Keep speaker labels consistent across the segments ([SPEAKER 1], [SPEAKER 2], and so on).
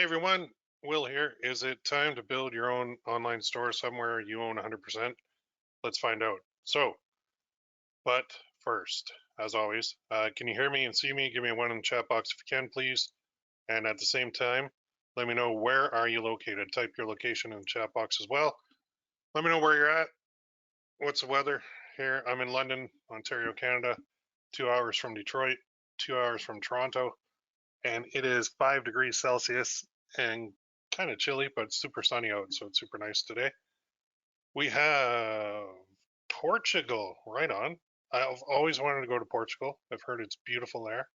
[SPEAKER 1] Hey everyone, Will here. Is it time to build your own online store somewhere you own 100%? Let's find out. But first, as always, can you hear me and see me? Give me a one in the chat box if you can, please. And at the same time, let me know where are you located. Type your location in the chat box as well. Let me know where you're at. What's the weather here? I'm in London, Ontario, Canada, 2 hours from Detroit, 2 hours from Toronto, and it is 5 degrees Celsius and kind of chilly, but super sunny out, so it's super nice today. We have Portugal, right on. I've always wanted to go to Portugal. I've heard it's beautiful there,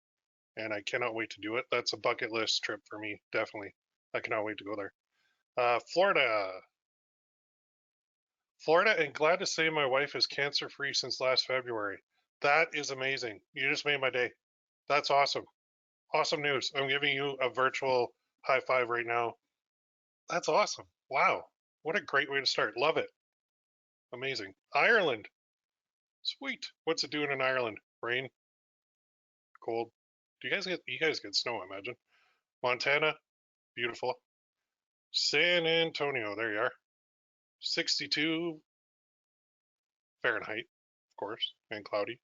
[SPEAKER 1] and I cannot wait to do it. That's a bucket list trip for me, definitely. I cannot wait to go there. Florida. Florida, and glad to say my wife is cancer free since last February. That is amazing. You just made my day. That's awesome. Awesome news. I'm giving you a virtual high five right now. That's awesome. Wow. What a great way to start. Love it. Amazing. Ireland. Sweet. What's it doing in Ireland? Rain? Cold? Do you guys get snow, I imagine. Montana? Beautiful. San Antonio. There you are. 62 Fahrenheit, of course, and cloudy.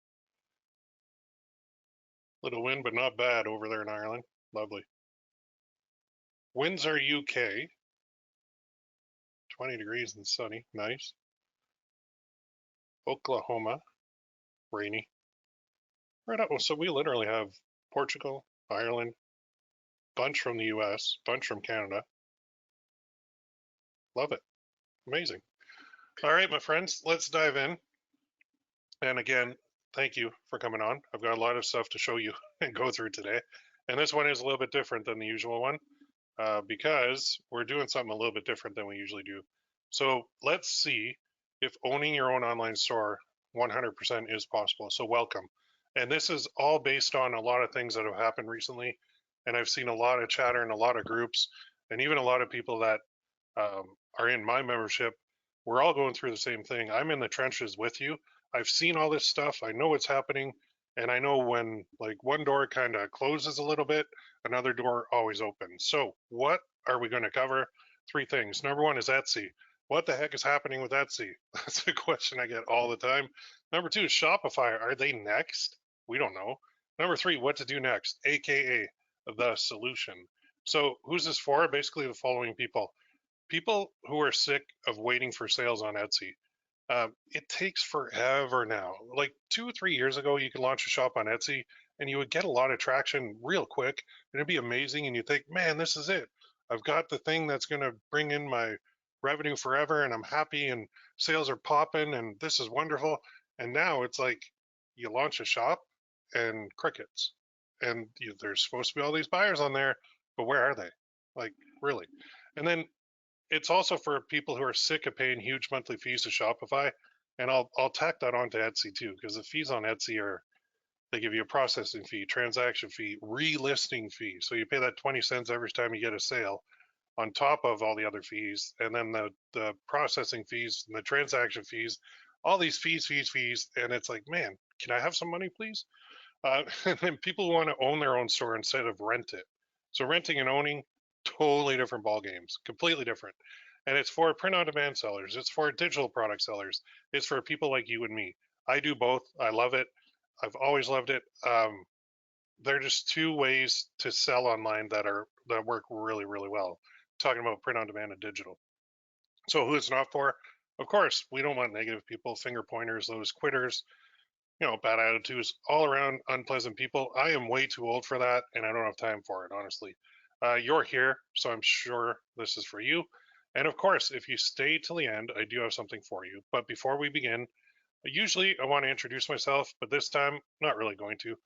[SPEAKER 1] Little wind, but not bad over there in Ireland. Lovely. Windsor, UK. 20 degrees and sunny. Nice. Oklahoma. Rainy. Right up. So we literally have Portugal, Ireland, bunch from the US, bunch from Canada. Love it. Amazing. All right, my friends, let's dive in. And again, thank you for coming on. I've got a lot of stuff to show you and go through today. And this one is a little bit different than the usual one because we're doing something a little bit different than we usually do. So let's see if owning your own online store 100% is possible. So welcome. And this is all based on a lot of things that have happened recently. And I've seen a lot of chatter in a lot of groups and even a lot of people that are in my membership. We're all going through the same thing. I'm in the trenches with you. I've seen all this stuff. I know what's happening. And I know when like one door kind of closes a little bit, another door always opens. So what are we going to cover? Three things. Number one is Etsy. What the heck is happening with Etsy? That's a question I get all the time. Number two is Shopify. Are they next? We don't know. Number three, what to do next, AKA the solution. So who's this for? Basically the following people. People who are sick of waiting for sales on Etsy. It takes forever now. Like 2 or 3 years ago, you could launch a shop on Etsy and you would get a lot of traction real quick and it'd be amazing. And you think, man, this is it. I've got the thing that's going to bring in my revenue forever and I'm happy and sales are popping and this is wonderful. And now it's like you launch a shop and crickets. And there's supposed to be all these buyers on there, but where are they? Like, really? And then it's also for people who are sick of paying huge monthly fees to Shopify. And I'll tack that onto Etsy too, because the fees on Etsy are, they give you a processing fee, transaction fee, relisting fee. So you pay that 20 cents every time you get a sale on top of all the other fees. And then the processing fees and the transaction fees, all these fees. And it's like, man, can I have some money, please? And then people want to own their own store instead of rent it. So renting and owning, totally different ball games, completely different. And it's for print on demand sellers. It's for digital product sellers. It's for people like you and me. I do both. I love it. I've always loved it. They're just two ways to sell online that work really, really well. Talking about print on demand and digital. So who it's not for? Of course, we don't want negative people, finger pointers, those quitters, bad attitudes, all around unpleasant people. I am way too old for that, and I don't have time for it, honestly. You're here, so I'm sure this is for you. And of course, if you stay till the end, I do have something for you. But before we begin, usually I want to introduce myself, but this time, not really going to.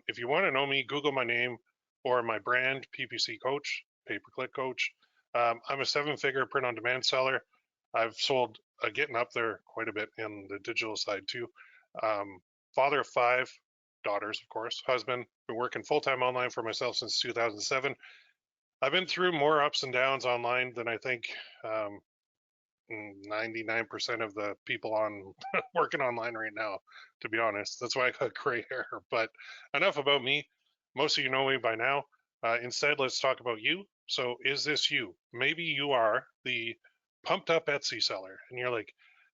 [SPEAKER 1] If you want to know me, Google my name or my brand, PPC Coach, pay-per-click coach. I'm a 7-figure print-on-demand seller. I've sold, getting up there quite a bit in the digital side too. Father of 5 daughters, of course, husband, been working full-time online for myself since 2007. I've been through more ups and downs online than I think 99% of the people on working online right now, to be honest. That's why I got gray hair. But enough about me. Most of you know me by now. Instead, let's talk about you. So is this you? Maybe you are the pumped up Etsy seller and you're like,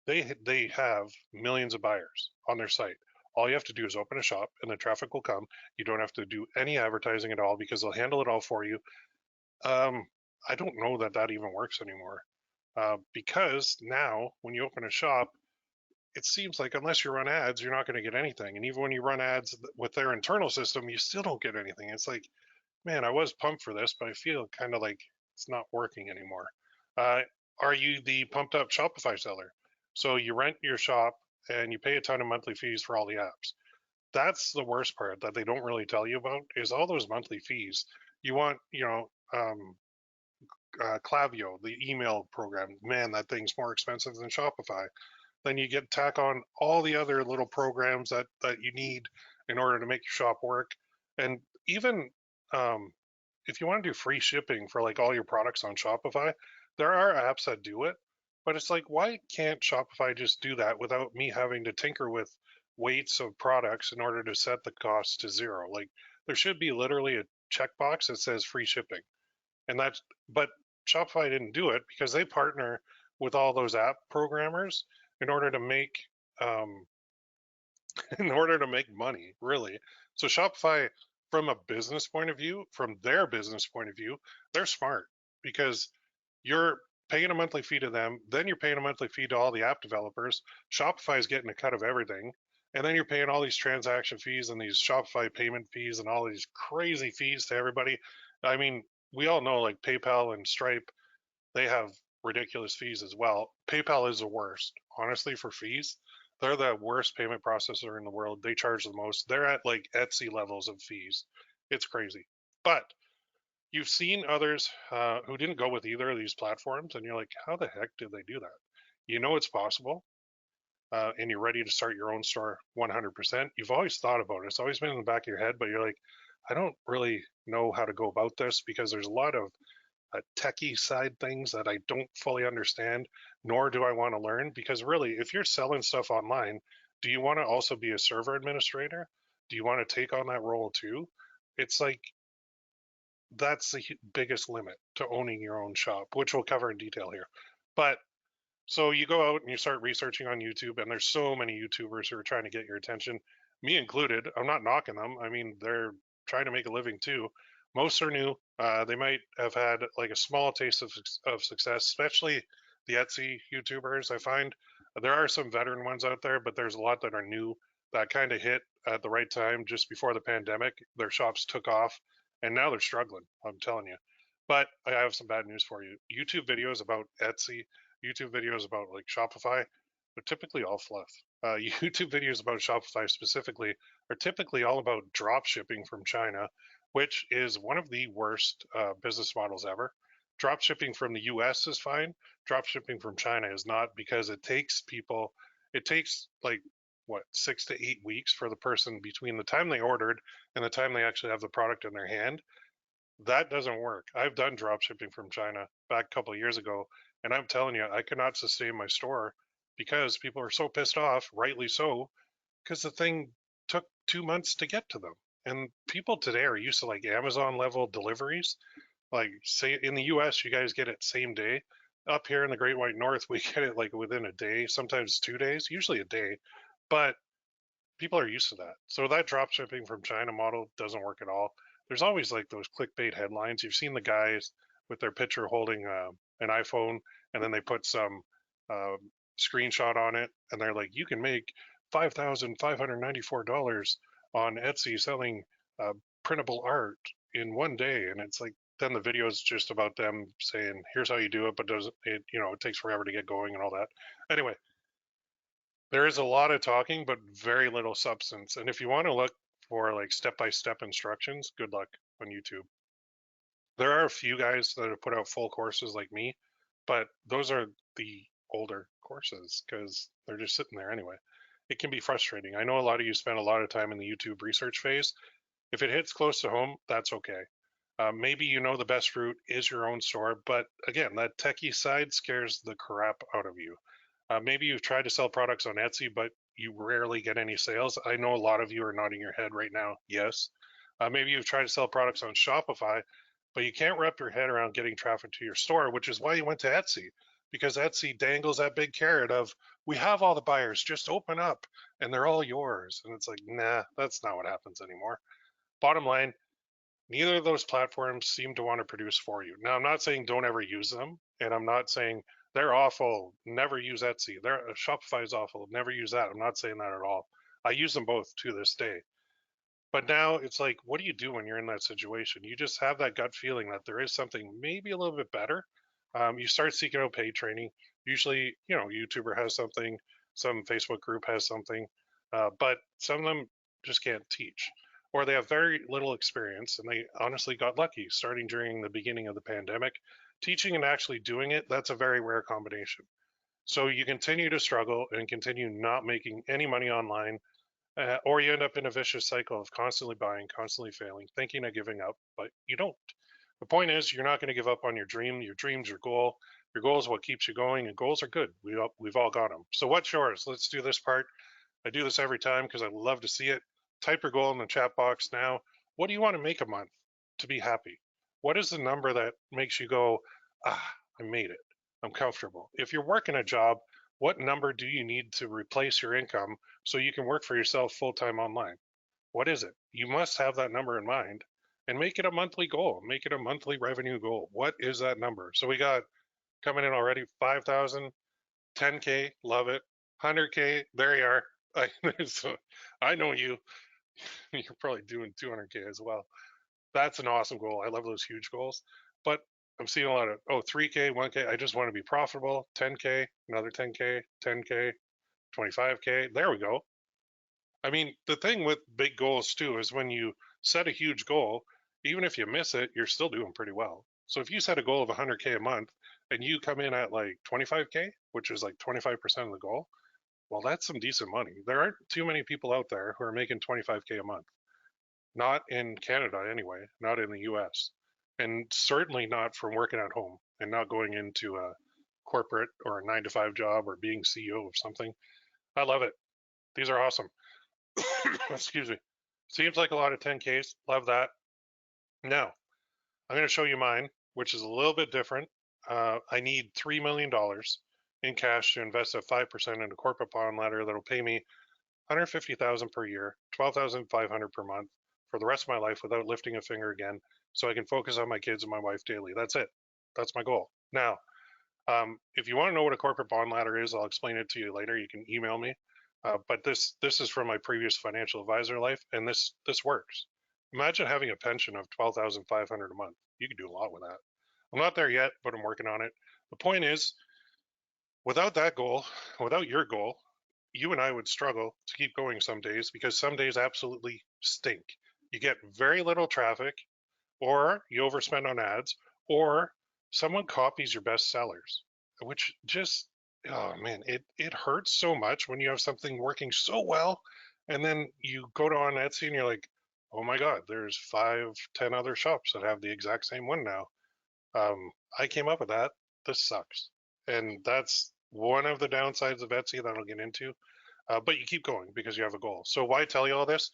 [SPEAKER 1] they have millions of buyers on their site. All you have to do is open a shop and the traffic will come. You don't have to do any advertising at all because they'll handle it all for you. Um, I don't know that that even works anymore. Because now when you open a shop, it seems like unless you run ads, you're not going to get anything. And even when you run ads with their internal system, you still don't get anything. It's like, man, I was pumped for this, but I feel kind of like it's not working anymore. Uh, are you the pumped up Shopify seller? So you rent your shop and you pay a ton of monthly fees for all the apps. That's the worst part that they don't really tell you about is all those monthly fees. You want, Clavio, the email program. Man, that thing's more expensive than Shopify. Then you get tack on all the other little programs that you need in order to make your shop work. And even um, if you want to do free shipping for like all your products on Shopify, there are apps that do it. But it's like, why can't Shopify just do that without me having to tinker with weights of products in order to set the cost to zero? Like, there should be literally a checkbox that says free shipping. And that's, but Shopify didn't do it because they partner with all those app programmers in order to make um, in order to make money, really. So Shopify, from a business point of view, from their business point of view, they're smart because you're paying a monthly fee to them, then you're paying a monthly fee to all the app developers. Shopify is getting a cut of everything, and then you're paying all these transaction fees and these Shopify payment fees and all these crazy fees to everybody. I mean, we all know like PayPal and Stripe, they have ridiculous fees as well. PayPal is the worst, honestly, for fees. They're the worst payment processor in the world. They charge the most. They're at like Etsy levels of fees. It's crazy. But you've seen others who didn't go with either of these platforms, and you're like, how the heck did they do that? You know it's possible, and you're ready to start your own store 100%. You've always thought about it. It's always been in the back of your head, but you're like, I don't really know how to go about this because there's a lot of techie side things that I don't fully understand, nor do I want to learn. Because really, if you're selling stuff online, do you want to also be a server administrator? Do you want to take on that role too? It's like that's the biggest limit to owning your own shop, which we'll cover in detail here. But so you go out and you start researching on YouTube, and there's so many YouTubers who are trying to get your attention, me included. I'm not knocking them. I mean, they're trying to make a living too. Most are new. They might have had like a small taste of success, especially the Etsy YouTubers. I find there are some veteran ones out there, but there's a lot that are new that kind of hit at the right time just before the pandemic. Their shops took off, and now they're struggling. I'm telling you. But I have some bad news for you. YouTube videos about Etsy, YouTube videos about like Shopify, they're typically all fluff. YouTube videos about Shopify specifically are typically all about drop shipping from China, which is one of the worst business models ever. Drop shipping from the US is fine. Drop shipping from China is not because it takes like what, 6 to 8 weeks for the person between the time they ordered and the time they actually have the product in their hand. That doesn't work. I've done drop shipping from China back a couple of years ago, and I'm telling you, I could not sustain my store because people are so pissed off, rightly so, because the thing took 2 months to get to them. And people today are used to like Amazon level deliveries. Like, say in the US, you guys get it same day. Up here in the Great White North, we get it like within a day, sometimes 2 days, usually a day. But people are used to that. So that drop shipping from China model doesn't work at all. There's always like those clickbait headlines. You've seen the guys with their picture holding an iPhone, and then they put some uh, screenshot on it, and they're like, you can make $5,594 on Etsy selling uh, printable art in one day, and it's like then the video is just about them saying, here's how you do it, but does it, it takes forever to get going and all that. Anyway, there is a lot of talking, but very little substance. And if you want to look for like step-by-step instructions, good luck on YouTube. There are a few guys that have put out full courses like me, but those are the older courses because they're just sitting there anyway. It can be frustrating. I know a lot of you spend a lot of time in the YouTube research phase. If it hits close to home, that's okay. Maybe you know the best route is your own store, but again, that techie side scares the crap out of you. Maybe you've tried to sell products on Etsy, but you rarely get any sales. I know a lot of you are nodding your head right now. Yes. Maybe you've tried to sell products on Shopify, but you can't wrap your head around getting traffic to your store, which is why you went to Etsy, because Etsy dangles that big carrot of, we have all the buyers, just open up and they're all yours. And it's like, nah, that's not what happens anymore. Bottom line, neither of those platforms seem to want to produce for you. Now, I'm not saying don't ever use them, and I'm not saying they're awful, never use Etsy. Shopify is awful, never use that. I'm not saying that at all. I use them both to this day. But now it's like, what do you do when you're in that situation? You just have that gut feeling that there is something maybe a little bit better. You start seeking out paid training. Usually, YouTuber has something, some Facebook group has something, but some of them just can't teach, or they have very little experience and they honestly got lucky starting during the beginning of the pandemic. Teaching and actually doing it, that's a very rare combination. So you continue to struggle and continue not making any money online, or you end up in a vicious cycle of constantly buying, constantly failing, thinking of giving up, but you don't. The point is, you're not going to give up on your dream. Your dream's your goal. Your goal is what keeps you going, and goals are good. We've all got them. So what's yours? Let's do this part. I do this every time because I love to see it. Type your goal in the chat box now. What do you want to make a month to be happy? What is the number that makes you go, I made it. I'm comfortable. If you're working a job, what number do you need to replace your income so you can work for yourself full time online? What is it? You must have that number in mind and make it a monthly goal. Make it a monthly revenue goal. What is that number? So we got coming in already 5,000, 10K, love it. 100K, there you are. So I know you. You're probably doing 200K as well. That's an awesome goal. I love those huge goals. But I'm seeing a lot of 3K, 1K. I just want to be profitable. 10K, another 10K, 10K, 25K. There we go. I mean, the thing with big goals too is when you set a huge goal, even if you miss it, you're still doing pretty well. So if you set a goal of 100K a month and you come in at like 25K, which is like 25% of the goal, well, that's some decent money. There aren't too many people out there who are making 25K a month. Not in Canada anyway, not in the US, and certainly not from working at home and not going into a corporate or a 9 to 5 job or being CEO of something. I love it. These are awesome. Excuse me. Seems like a lot of 10Ks. Love that. Now, I'm going to show you mine, which is a little bit different. I need $3 million in cash to invest at 5% in a corporate bond ladder that'll pay me 150,000 per year, 12,500 per month for the rest of my life without lifting a finger again, so I can focus on my kids and my wife daily. That's it. That's my goal. Now, if you want to know what a corporate bond ladder is, I'll explain it to you later. You can email me. But this is from my previous financial advisor life, and this works. Imagine having a pension of 12,500 a month. You can do a lot with that. I'm not there yet, but I'm working on it. The point is, without that goal, without your goal, you and I would struggle to keep going some days because some days absolutely stink. You get very little traffic, or you overspend on ads, or someone copies your best sellers, which just, oh man, it hurts so much when you have something working so well, and then you go to on Etsy and you're like, oh my God, there's 5, 10 other shops that have the exact same one now. I came up with that. This sucks, and that's one of the downsides of Etsy that I'll get into. But you keep going because you have a goal. So why tell you all this?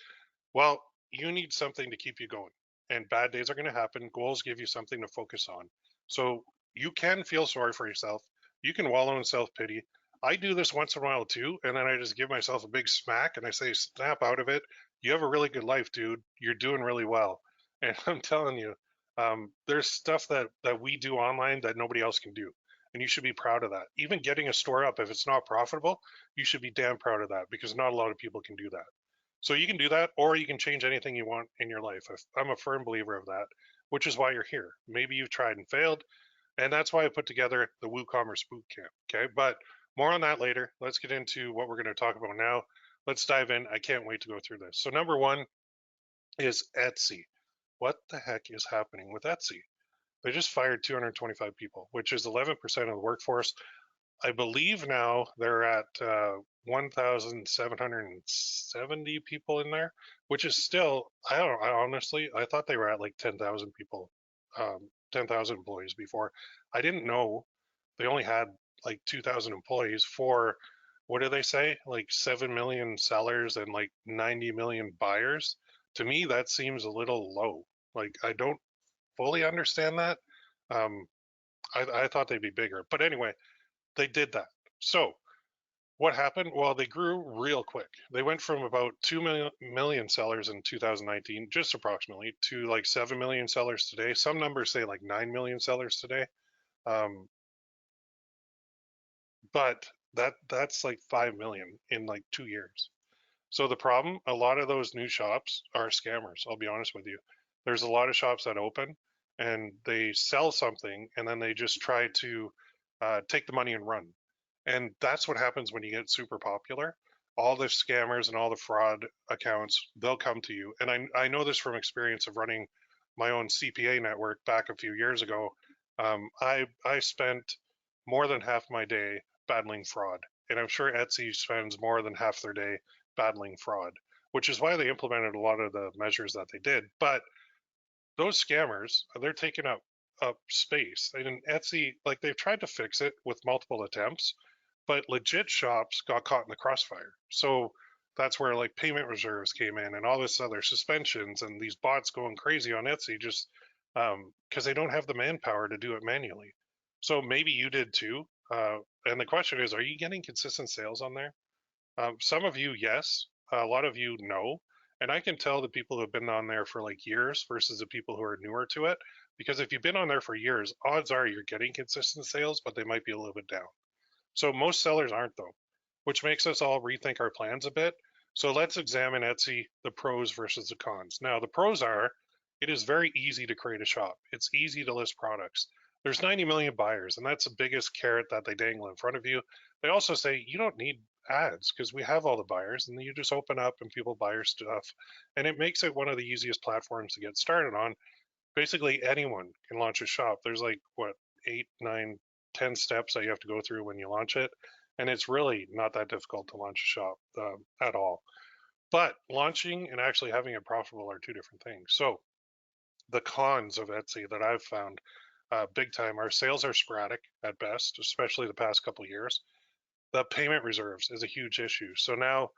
[SPEAKER 1] Well, you need something to keep you going, and bad days are going to happen. Goals give you something to focus on. So you can feel sorry for yourself. You can wallow in self-pity. I do this once in a while too, and then I just give myself a big smack and I say, snap out of it. You have a really good life, dude. You're doing really well. And I'm telling you, there's stuff that we do online that nobody else can do. And you should be proud of that. Even getting a store up, if it's not profitable, you should be damn proud of that because not a lot of people can do that. So you can do that, or you can change anything you want in your life. I'm a firm believer of that, which is why you're here. Maybe you've tried and failed, and that's why I put together the WooCommerce Bootcamp. Okay, but more on that later. Let's get into what we're going to talk about now. Let's dive in. I can't wait to go through this. So number one is Etsy. What the heck is happening with Etsy? They just fired 225 people, which is 11% of the workforce. I believe now they're at 1,770 people in there, which is still, I don't know, I honestly, I thought they were at like 10,000 people, 10,000 employees before. I didn't know they only had like 2,000 employees for, what do they say? Like 7 million sellers and like 90 million buyers. To me, that seems a little low. Like, I don't fully understand that. I thought they'd be bigger, but anyway, they did that. So what happened? Well, they grew real quick. They went from about 2 million sellers in 2019, just approximately, to like 7 million sellers today. Some numbers say like 9 million sellers today. Um, but that's like 5 million in like 2 years. So the problem, a lot of those new shops are scammers. I'll be honest with you. There's a lot of shops that open and they sell something and then they just try to take the money and run. And that's what happens when you get super popular. All the scammers and all the fraud accounts, they'll come to you. And I know this from experience of running my own CPA network back a few years ago. I spent more than half my day battling fraud. And I'm sure Etsy spends more than half their day battling fraud, which is why they implemented a lot of the measures that they did. But those scammers, they're taking up space. And Etsy, like they've tried to fix it with multiple attempts, but legit shops got caught in the crossfire. So that's where like payment reserves came in and all this other suspensions and these bots going crazy on Etsy just because they don't have the manpower to do it manually. So maybe you did too. And the question is, are you getting consistent sales on there? Some of you, yes. A lot of you, no. And I can tell the people who have been on there for like years versus the people who are newer to it. Because if you've been on there for years, odds are you're getting consistent sales, but they might be a little bit down. So most sellers aren't though, which makes us all rethink our plans a bit. So let's examine Etsy, the pros versus the cons. Now, the pros are it is very easy to create a shop. It's easy to list products. There's 90 million buyers, and that's the biggest carrot that they dangle in front of you. They also say you don't need ads because we have all the buyers, and then you just open up and people buy your stuff. And it makes it one of the easiest platforms to get started on. Basically, anyone can launch a shop. There's like, what, 8, 9, 10 steps that you have to go through when you launch it. And it's really not that difficult to launch a shop at all. But launching and actually having it profitable are two different things. So the cons of Etsy that I've found big time are sales are sporadic at best, especially the past couple of years. The payment reserves is a huge issue. So now,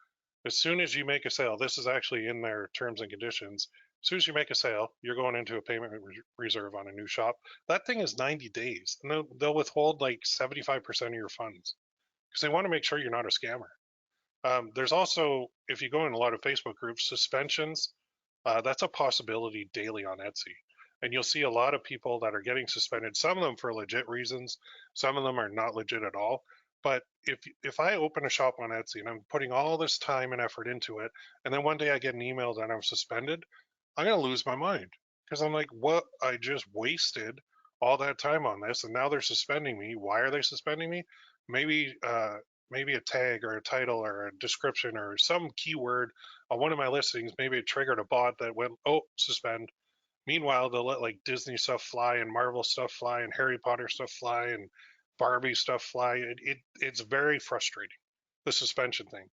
[SPEAKER 1] as soon as you make a sale, this is actually in their terms and conditions. As soon as you make a sale, you're going into a payment reserve on a new shop. That thing is 90 days, and they'll withhold like 75% of your funds because they want to make sure you're not a scammer. There's also, if you go in a lot of Facebook groups, suspensions. That's a possibility daily on Etsy. And you'll see a lot of people that are getting suspended, some of them for legit reasons, some of them are not legit at all. But if I open a shop on Etsy and I'm putting all this time and effort into it, and then one day I get an email that I'm suspended, I'm gonna lose my mind because I'm like, what? I just wasted all that time on this, and now they're suspending me. Why are they suspending me? Maybe maybe a tag or a title or a description or some keyword on one of my listings. Maybe it triggered a bot that went, oh, suspend. Meanwhile, they'll let like Disney stuff fly and Marvel stuff fly and Harry Potter stuff fly and Barbie stuff fly. It's very frustrating, the suspension thing.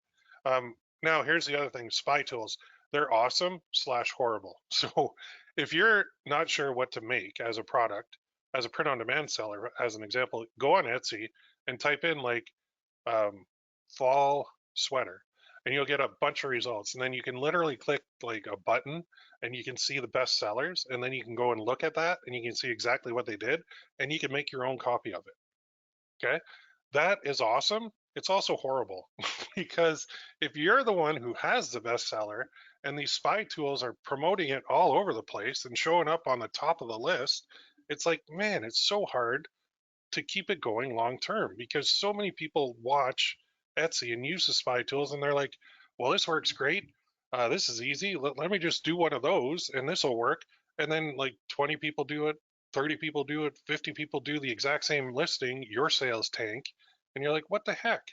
[SPEAKER 1] Now, here's the other thing: spy tools. They're awesome slash horrible. So if you're not sure what to make as a product, as a print-on-demand seller, as an example, go on Etsy and type in like fall sweater, and you'll get a bunch of results. And then you can literally click like a button and you can see the best sellers, and then you can go and look at that and you can see exactly what they did, and you can make your own copy of it. Okay, that is awesome. It's also horrible because if you're the one who has the bestseller and these spy tools are promoting it all over the place and showing up on the top of the list, it's like, man, it's so hard to keep it going long term because so many people watch Etsy and use the spy tools and they're like, well, this works great. This is easy. Let me just do one of those and this will work. And then like 20 people do it, 30 people do it, 50 people do the exact same listing, your sales tank. And you're like, what the heck?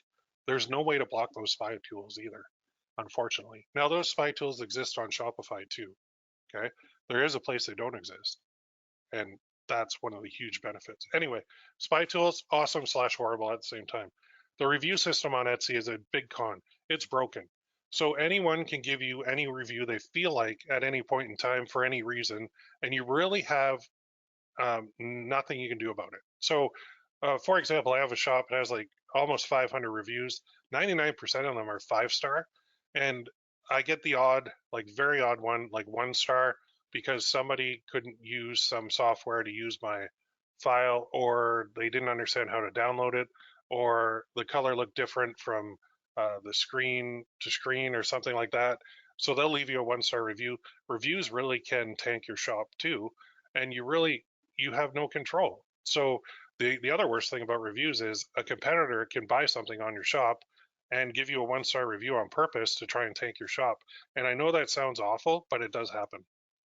[SPEAKER 1] There's no way to block those spy tools either, unfortunately. Now, those spy tools exist on Shopify too. Okay. There is a place they don't exist. And that's one of the huge benefits. Anyway, spy tools, awesome slash horrible at the same time. The review system on Etsy is a big con. It's broken. So anyone can give you any review they feel like at any point in time for any reason, and you really have nothing you can do about it. So, for example, I have a shop that has like almost 500 reviews. 99% of them are 5-star, and I get the odd, like very odd one, like 1 star, because somebody couldn't use some software to use my file, or they didn't understand how to download it, or the color looked different from the screen to screen or something like that. So they'll leave you a 1-star review. Reviews really can tank your shop too, and you have no control. So the other worst thing about reviews is a competitor can buy something on your shop and give you a 1-star review on purpose to try and tank your shop. And I know that sounds awful, but it does happen.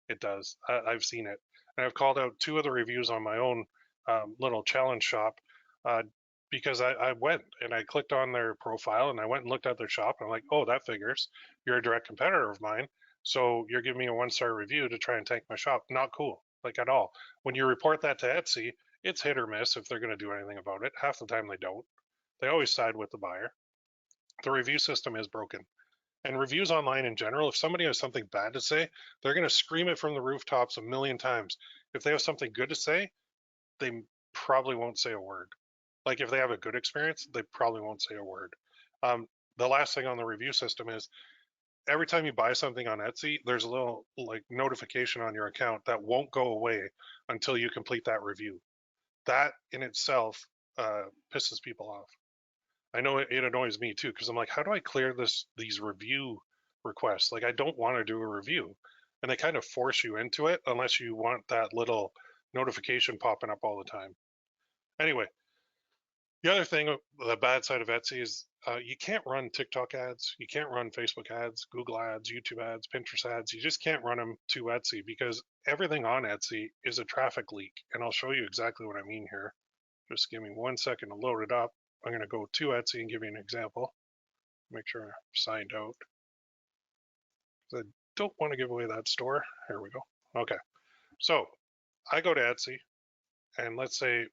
[SPEAKER 1] It does. I've seen it. And I've called out 2 of the reviews on my own little challenge shop uh, because I went and I clicked on their profile and I went and looked at their shop. And I'm like, oh, that figures. You're a direct competitor of mine. So you're giving me a 1-star review to try and tank my shop. Not cool, like at all. When you report that to Etsy, it's hit or miss if they're going to do anything about it. Half the time they don't. They always side with the buyer. The review system is broken. And reviews online in general, if somebody has something bad to say, they're going to scream it from the rooftops a million times. If they have something good to say, they probably won't say a word. Like if they have a good experience, they probably won't say a word. The last thing on the review system is every time you buy something on Etsy, there's a little like notification on your account that won't go away until you complete that review. That in itself pisses people off. I know it annoys me too because I'm like, how do I clear these review requests? Like I don't want to do a review, and they kind of force you into it unless you want that little notification popping up all the time. Anyway, the other thing, the bad side of Etsy is you can't run TikTok ads, you can't run Facebook ads, Google ads, YouTube ads, Pinterest ads. You just can't run them to Etsy because everything on Etsy is a traffic leak, and I'll show you exactly what I mean here. Just give me 1 second to load it up. I'm going to go to Etsy and give you an example. Make sure I'm signed out. I don't want to give away that store. Here we go. Okay. So I go to Etsy and let's say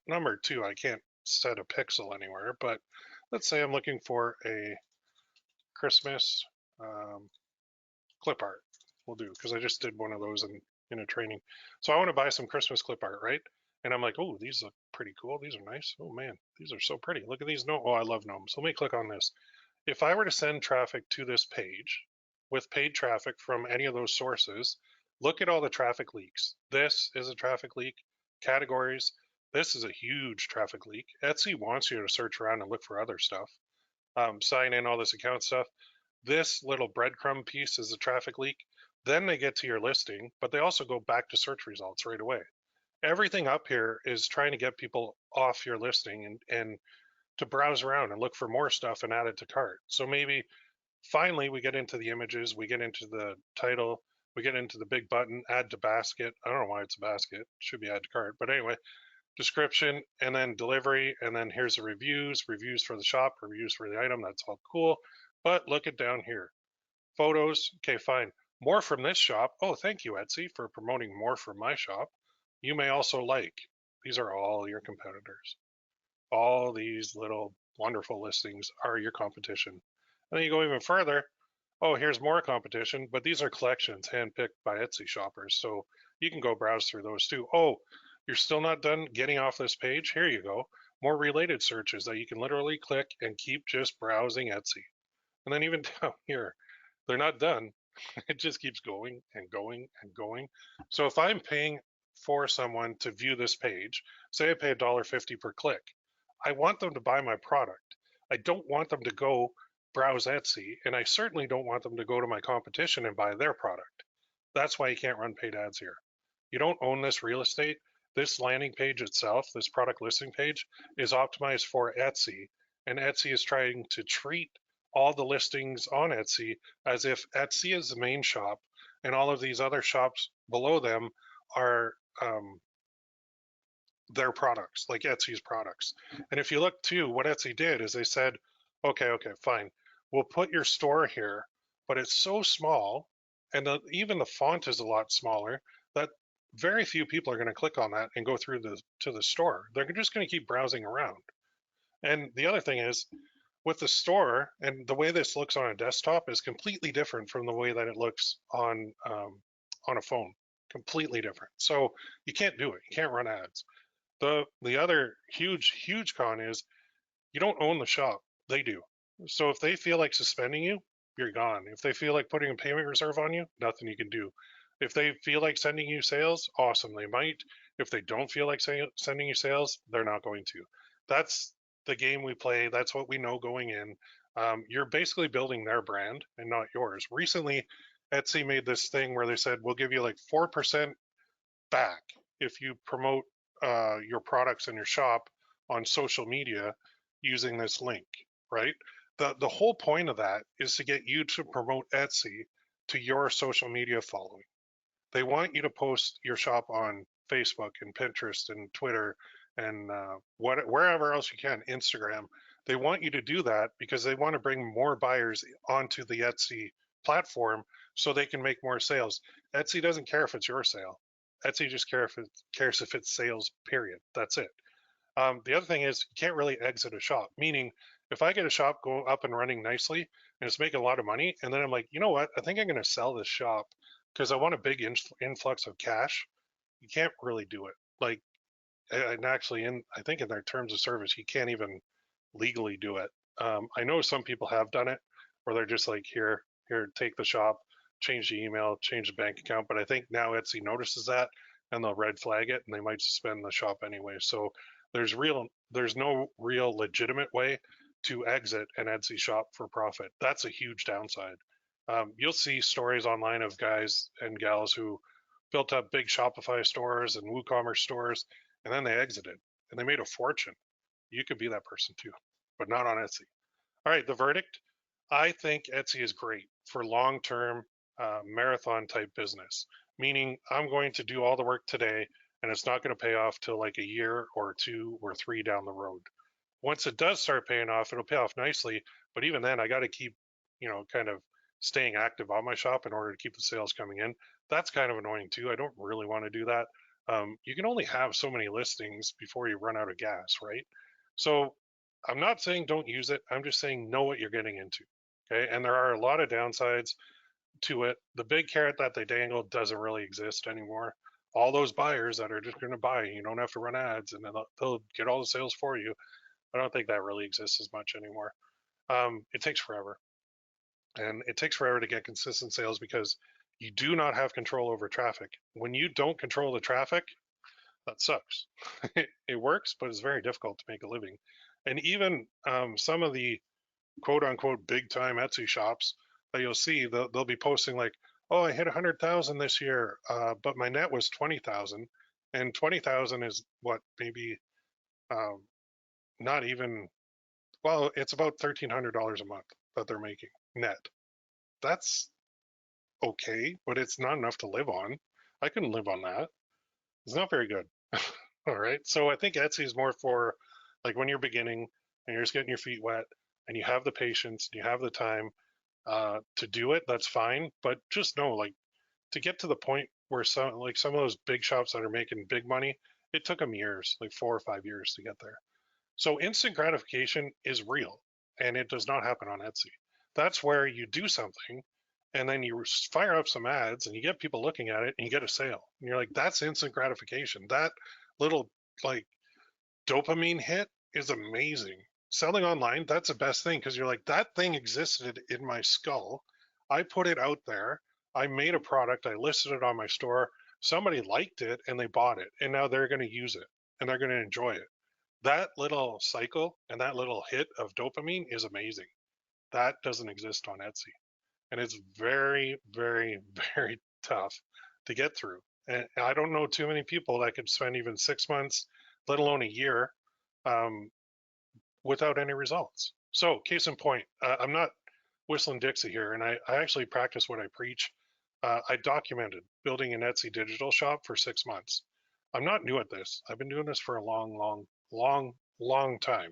[SPEAKER 1] number 2, I can't set a pixel anywhere, but let's say I'm looking for a Christmas clip art. We'll do because I just did one of those in a training. So I want to buy some Christmas clip art, right? And I'm like, oh, these look pretty cool. These are nice. Oh man, these are so pretty. Look at these. No, oh, I love gnomes. So let me click on this. If I were to send traffic to this page with paid traffic from any of those sources, look at all the traffic leaks. This is a traffic leak. Categories. This is a huge traffic leak. Etsy wants you to search around and look for other stuff. Sign in, all this account stuff. This little breadcrumb piece is a traffic leak. Then they get to your listing, but they also go back to search results right away. Everything up here is trying to get people off your listing and to browse around and look for more stuff and add it to cart. So maybe finally we get into the images, we get into the title, we get into the big button, add to basket. I don't know why it's a basket, it should be add to cart, but anyway, description and then delivery, and then here's the reviews for the shop, reviews for the item. That's all cool. But look at down here, photos. Okay, fine. More from this shop. Oh, thank you, Etsy, for promoting more from my shop. You may also like. These are all your competitors. All these little wonderful listings are your competition. And then you go even further. Oh, here's more competition, but these are collections handpicked by Etsy shoppers. So you can go browse through those too. Oh, you're still not done getting off this page? Here you go. More related searches that you can literally click and keep just browsing Etsy. And then even down here, they're not done. It just keeps going and going and going. So if I'm paying for someone to view this page, say I pay $1.50 per click, I want them to buy my product. I don't want them to go browse Etsy, and I certainly don't want them to go to my competition and buy their product. That's why you can't run paid ads here. You don't own this real estate. This landing page itself, this product listing page, is optimized for Etsy, and Etsy is trying to treat all the listings on Etsy as if Etsy is the main shop and all of these other shops below them are their products, like Etsy's products. And if you look too, what Etsy did is they said, okay, fine, we'll put your store here, but it's so small, and even the font is a lot smaller, that very few people are going to click on that and go through to the store. They're just going to keep browsing around. And the other thing is, with the store, and the way this looks on a desktop is completely different from the way that it looks on a phone. Completely different. So you can't do it. You can't run ads. The other huge con is you don't own the shop. They do. So if they feel like suspending you, you're gone. If they feel like putting a payment reserve on you, nothing you can do. If they feel like sending you sales, awesome, they might. If they don't feel like sending you sales, they're not going to. That's the game we play. That's what we know going in. You're basically building their brand and not yours. Recently, Etsy made this thing where they said, we'll give you like 4% back if you promote your products in your shop on social media using this link, right? The whole point of that is to get you to promote Etsy to your social media following. They want you to post your shop on Facebook and Pinterest and Twitter and wherever else you can, Instagram. They want you to do that because they want to bring more buyers onto the Etsy platform so they can make more sales. Etsy doesn't care if it's your sale. Etsy just cares if it's sales, period. That's it. The other thing is you can't really exit a shop, meaning if I get a shop go up and running nicely and it's making a lot of money, and then I'm like, you know what? I think I'm going to sell this shop because I want a big influx of cash. You can't really do it. Like, and actually, I think in their terms of service, you can't even legally do it. I know some people have done it where they're just like, here, take the shop, change the email, change the bank account. But I think now Etsy notices that and they'll red flag it and they might suspend the shop anyway. So there's no real legitimate way to exit an Etsy shop for profit. That's a huge downside. You'll see stories online of guys and gals who built up big Shopify stores and WooCommerce stores, and then they exited and they made a fortune. You could be that person too, but not on Etsy. All right, the verdict. I think Etsy is great for long-term marathon type business, meaning I'm going to do all the work today and it's not going to pay off till like a year or 2 or 3 down the road. Once it does start paying off, it'll pay off nicely. But even then, I got to keep, kind of staying active on my shop in order to keep the sales coming in. That's kind of annoying too. I don't really want to do that. You can only have so many listings before you run out of gas, right? So I'm not saying don't use it. I'm just saying know what you're getting into. Okay. And there are a lot of downsides to it. The big carrot that they dangle doesn't really exist anymore. All those buyers that are just going to buy, you don't have to run ads and they'll get all the sales for you. I don't think that really exists as much anymore. It takes forever. And it takes forever to get consistent sales because you do not have control over traffic. When you don't control the traffic, that sucks. It works, but it's very difficult to make a living. And even some of the quote unquote big time Etsy shops that you'll see, they'll be posting like, oh, I hit 100,000 this year, but my net was 20,000. And 20,000 is what, maybe um, not even, well, it's about $1,300 a month that they're making net. That's okay, but it's not enough to live on. I couldn't live on that. It's not very good. All right. So I think Etsy is more for like when you're beginning and you're just getting your feet wet and you have the patience and you have the time to do it, that's fine. But just know, like, to get to the point where some of those big shops that are making big money, it took them years, like 4 or 5 years to get there. So instant gratification is real and it does not happen on Etsy. That's where you do something and then you fire up some ads and you get people looking at it and you get a sale. And you're like, that's instant gratification. That little like dopamine hit is amazing. Selling online, that's the best thing because you're like, that thing existed in my skull. I put it out there. I made a product. I listed it on my store. Somebody liked it and they bought it. And now they're going to use it and they're going to enjoy it. That little cycle and that little hit of dopamine is amazing. That doesn't exist on Etsy. And it's very, very, very tough to get through. And I don't know too many people that could spend even 6 months, let alone a year, um, without any results. So, case in point, I'm not whistling Dixie here, and I actually practice what I preach. I documented building an Etsy digital shop for 6 months. I'm not new at this. I've been doing this for a long, long, long, long time.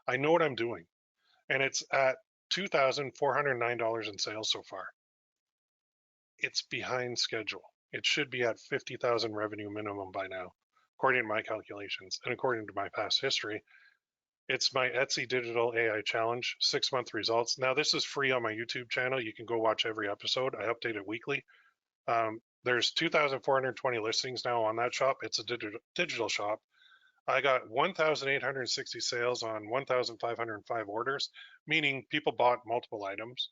[SPEAKER 1] I know what I'm doing, and it's at $2,409 in sales so far. It's behind schedule. It should be at 50,000 revenue minimum by now, according to my calculations and according to my past history. It's my Etsy Digital AI Challenge, 6-month results. Now, this is free on my YouTube channel. You can go watch every episode. I update it weekly. There's 2,420 listings now on that shop. It's a digital shop. I got 1,860 sales on 1,505 orders, meaning people bought multiple items.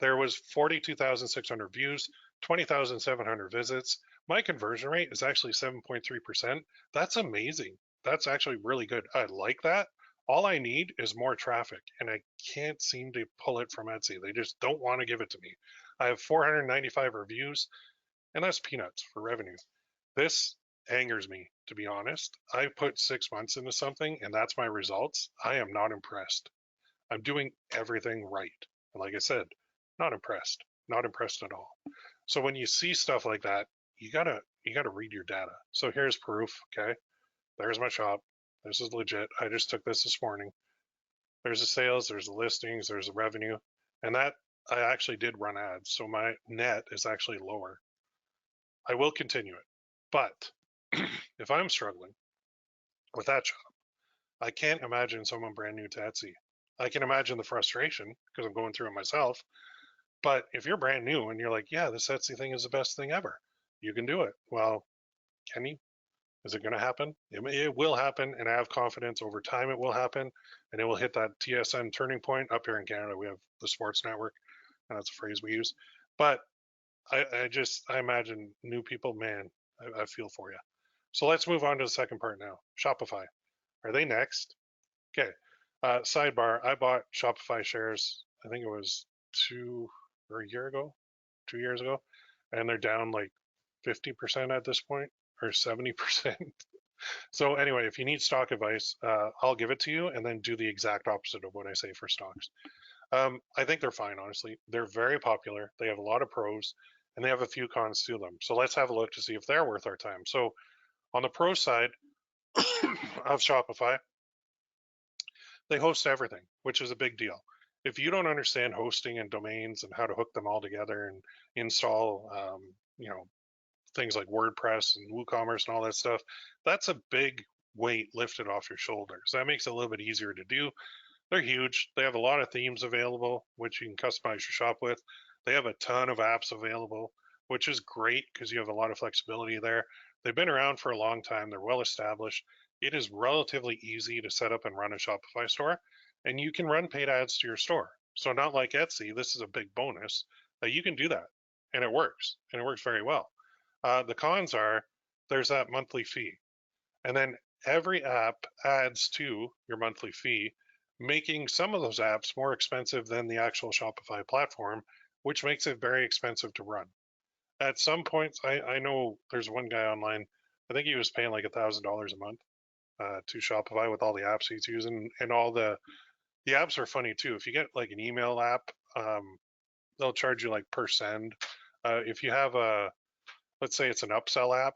[SPEAKER 1] There was 42,600 views, 20,700 visits. My conversion rate is actually 7.3%. That's amazing. That's actually really good. I like that. All I need is more traffic, and I can't seem to pull it from Etsy. They just don't want to give it to me. I have 495 reviews, and that's peanuts for revenue. This angers me, to be honest. I put 6 months into something, and that's my results. I am not impressed. I'm doing everything right. And like I said, not impressed. Not impressed at all. So when you see stuff like that, you gotta read your data. So here's proof. Okay, there's my shop. This is legit. I just took this morning. There's the sales, there's the listings, there's the revenue, and that I actually did run ads. So my net is actually lower. I will continue it, but if I'm struggling with that shop, I can't imagine someone brand new to Etsy. I can imagine the frustration because I'm going through it myself. But if you're brand new and you're like, yeah, this Etsy thing is the best thing ever, you can do it. Well, can you? Is it going to happen? It will happen, and I have confidence over time it will happen, and it will hit that TSN turning point. Up here in Canada, we have the sports network, and that's a phrase we use. But I imagine new people, man, I feel for you. So let's move on to the second part now. Shopify. Are they next? Okay. Sidebar, I bought Shopify shares, I think it was a year ago, 2 years ago, and they're down like 50% at this point, or 70%. So anyway, if you need stock advice, I'll give it to you and then do the exact opposite of what I say for stocks. I think they're fine, honestly. They're very popular. They have a lot of pros and they have a few cons to them. So let's have a look to see if they're worth our time. So on the pro side of Shopify, they host everything, which is a big deal. If you don't understand hosting and domains and how to hook them all together and install, things like WordPress and WooCommerce and all that stuff, that's a big weight lifted off your shoulders. That makes it a little bit easier to do. They're huge. They have a lot of themes available, which you can customize your shop with. They have a ton of apps available, which is great because you have a lot of flexibility there. They've been around for a long time. They're well established. It is relatively easy to set up and run a Shopify store, and you can run paid ads to your store. So not like Etsy, this is a big bonus that you can do that, and it works very well. The cons are there's that monthly fee, and then every app adds to your monthly fee, making some of those apps more expensive than the actual Shopify platform, which makes it very expensive to run. At some points, I know there's one guy online, I think he was paying like $1,000 a month to Shopify with all the apps he's using, and all the apps are funny too. If you get like an email app, they'll charge you like per send. If you have let's say it's an upsell app,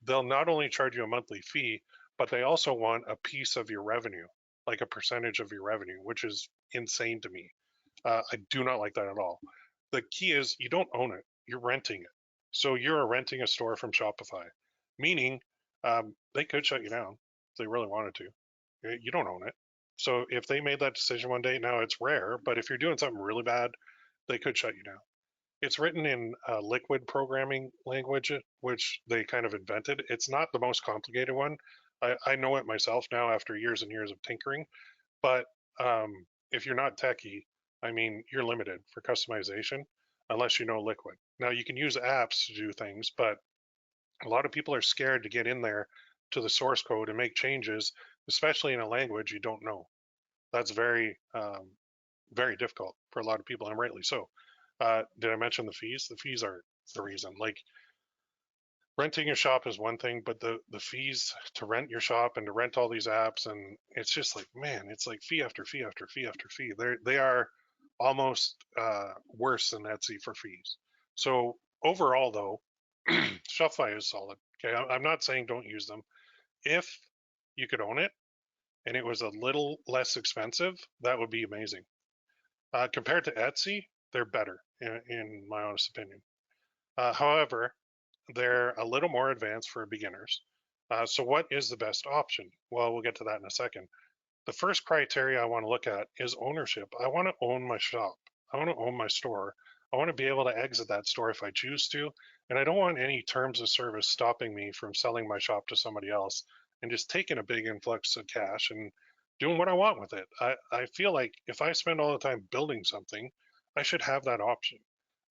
[SPEAKER 1] they'll not only charge you a monthly fee, but they also want a piece of your revenue, like a percentage of your revenue, which is insane to me. I do not like that at all. The key is you don't own it, you're renting it. So you're renting a store from Shopify, meaning they could shut you down if they really wanted to. You don't own it. So if they made that decision one day, now it's rare, but if you're doing something really bad, they could shut you down. It's written in liquid programming language, which they kind of invented. It's not the most complicated one. I know it myself now after years and years of tinkering, but if you're not techie, I mean, you're limited for customization unless you know liquid. Now you can use apps to do things, but a lot of people are scared to get in there to the source code and make changes, especially in a language you don't know. That's very difficult for a lot of people, and rightly so. Did I mention the fees? The fees are the reason. Like renting your shop is one thing, but the fees to rent your shop and to rent all these apps, and it's just like, man, it's like fee after fee after fee after fee. They are almost worse than Etsy for fees. So overall, though, Shopify is solid. Okay, I'm not saying don't use them. If you could own it and it was a little less expensive, that would be amazing. Compared to Etsy, they're better, in my honest opinion. However, they're a little more advanced for beginners. So what is the best option? Well, we'll get to that in a second. The first criteria I want to look at is ownership. I want to own my shop. I want to own my store. I want to be able to exit that store if I choose to. And I don't want any terms of service stopping me from selling my shop to somebody else and just taking a big influx of cash and doing what I want with it. I feel like if I spend all the time building something, I should have that option.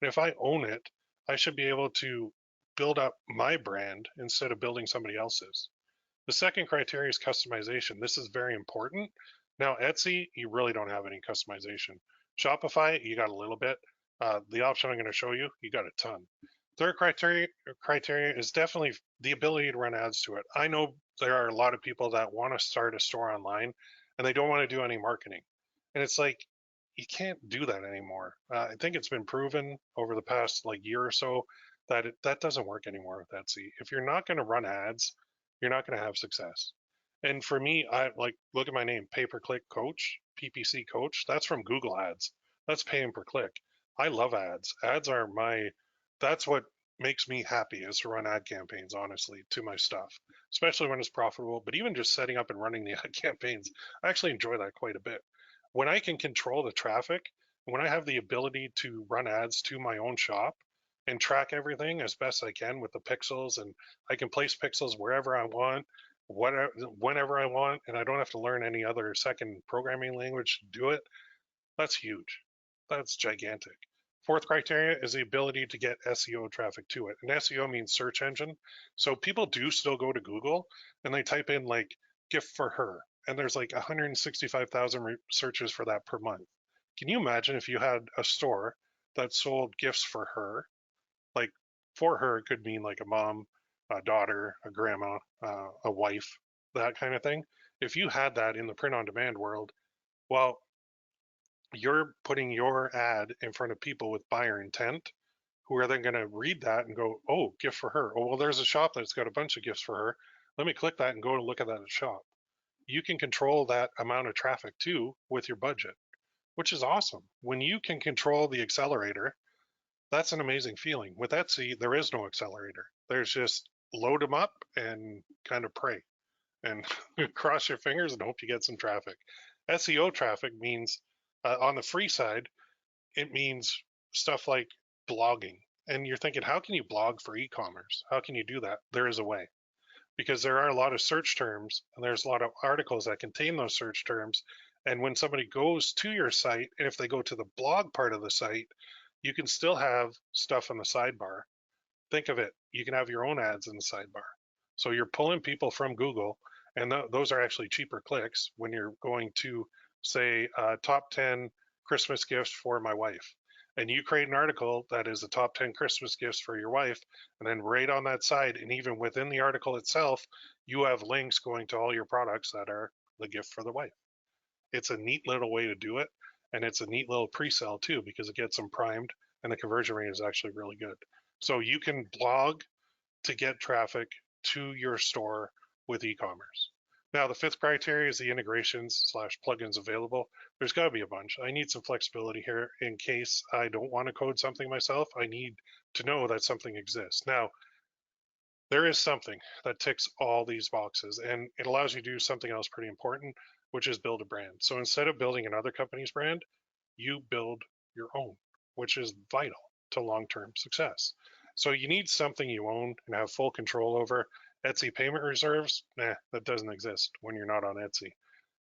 [SPEAKER 1] And if I own it, I should be able to build up my brand instead of building somebody else's. The second criteria is customization. This is very important. Now, Etsy, you really don't have any customization. Shopify, you got a little bit. The option I'm going to show you, you got a ton. Third criteria is definitely the ability to run ads to it. I know there are a lot of people that want to start a store online and they don't want to do any marketing. And it's like, you can't do that anymore. I think it's been proven over the past like year or so that that doesn't work anymore with Etsy. If you're not going to run ads, you're not going to have success. And for me, I like look at my name, pay-per-click coach, PPC coach. That's from Google Ads. That's paying per click. I love ads. Ads are that's what makes me happy is to run ad campaigns, honestly, to my stuff, especially when it's profitable. But even just setting up and running the ad campaigns, I actually enjoy that quite a bit. When I can control the traffic, when I have the ability to run ads to my own shop and track everything as best I can with the pixels, and I can place pixels wherever I want, whatever, whenever I want, and I don't have to learn any other second programming language to do it, that's huge. That's gigantic. Fourth criteria is the ability to get SEO traffic to it. And SEO means search engine. So people do still go to Google and they type in like gift for her. And there's like 165,000 searches for that per month. Can you imagine if you had a store that sold gifts for her? Like for her could mean like a mom, a daughter, a grandma, a wife, that kind of thing. If you had that in the print on demand world, well, you're putting your ad in front of people with buyer intent who are then going to read that and go, oh, gift for her. Oh, well, there's a shop that's got a bunch of gifts for her. Let me click that and go and look at that shop. You can control that amount of traffic too with your budget, which is awesome. When you can control the accelerator, that's an amazing feeling. With Etsy, there is no accelerator. There's just load them up and kind of pray and cross your fingers and hope you get some traffic. SEO traffic means on the free side, it means stuff like blogging. And you're thinking, how can you blog for e-commerce? How can you do that? There is a way because there are a lot of search terms and there's a lot of articles that contain those search terms. And when somebody goes to your site, and if they go to the blog part of the site, you can still have stuff in the sidebar. Think of it, you can have your own ads in the sidebar. So you're pulling people from Google, and those are actually cheaper clicks when you're going to say top 10 Christmas gifts for my wife. And you create an article that is the top 10 Christmas gifts for your wife. And then right on that side, and even within the article itself, you have links going to all your products that are the gift for the wife. It's a neat little way to do it. And it's a neat little pre-sell too, because it gets them primed and the conversion rate is actually really good. So you can blog to get traffic to your store with e-commerce. Now, the fifth criteria is the integrations slash plugins available. There's got to be a bunch. I need some flexibility here in case I don't want to code something myself. I need to know that something exists. Now, there is something that ticks all these boxes, and it allows you to do something else pretty important, which is build a brand. So instead of building another company's brand, you build your own, which is vital to long-term success. So you need something you own and have full control over. Etsy payment reserves, nah, that doesn't exist when you're not on Etsy.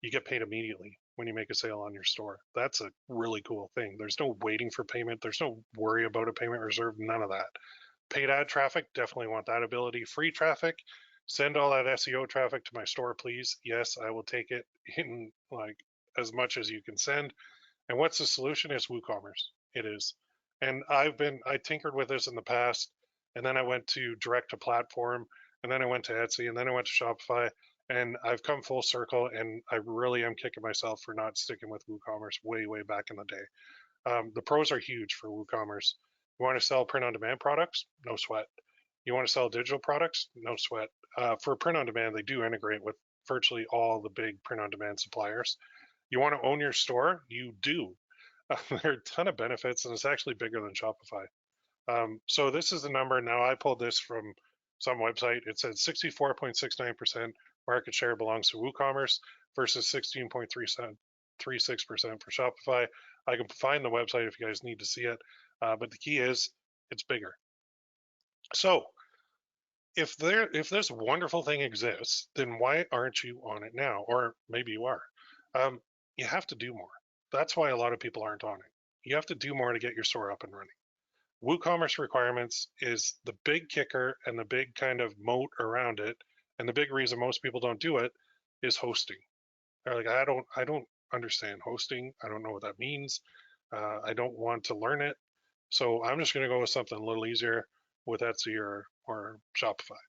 [SPEAKER 1] You get paid immediately when you make a sale on your store. That's a really cool thing. There's no waiting for payment. There's no worry about a payment reserve, none of that. Paid ad traffic, definitely want that ability. Free traffic, send all that SEO traffic to my store, please. Yes, I will take it in like as much as you can send. And what's the solution? Is WooCommerce. It is. And I tinkered with this in the past, and then I went to direct to platform, and then I went to Etsy, and then I went to Shopify, and I've come full circle, and I really am kicking myself for not sticking with WooCommerce way back in the day. The pros are huge for WooCommerce. You want to sell print on demand products? No sweat. You want to sell digital products? No sweat. For print on demand, they do integrate with virtually all the big print on demand suppliers. You want to own your store? You do. There are a ton of benefits, and it's actually bigger than Shopify. So this is the number. Now I pulled this from some website. It said 64.69% market share belongs to WooCommerce versus 16.36% for Shopify. I can find the website if you guys need to see it, but the key is it's bigger. So if this wonderful thing exists, then why aren't you on it now? Or maybe you are. You have to do more. That's why a lot of people aren't on it. You have to do more to get your store up and running. WooCommerce requirements is the big kicker and the big kind of moat around it. And the big reason most people don't do it is hosting. They're like, I don't understand hosting. I don't know what that means. I don't want to learn it. So I'm just going to go with something a little easier with Etsy or Shopify.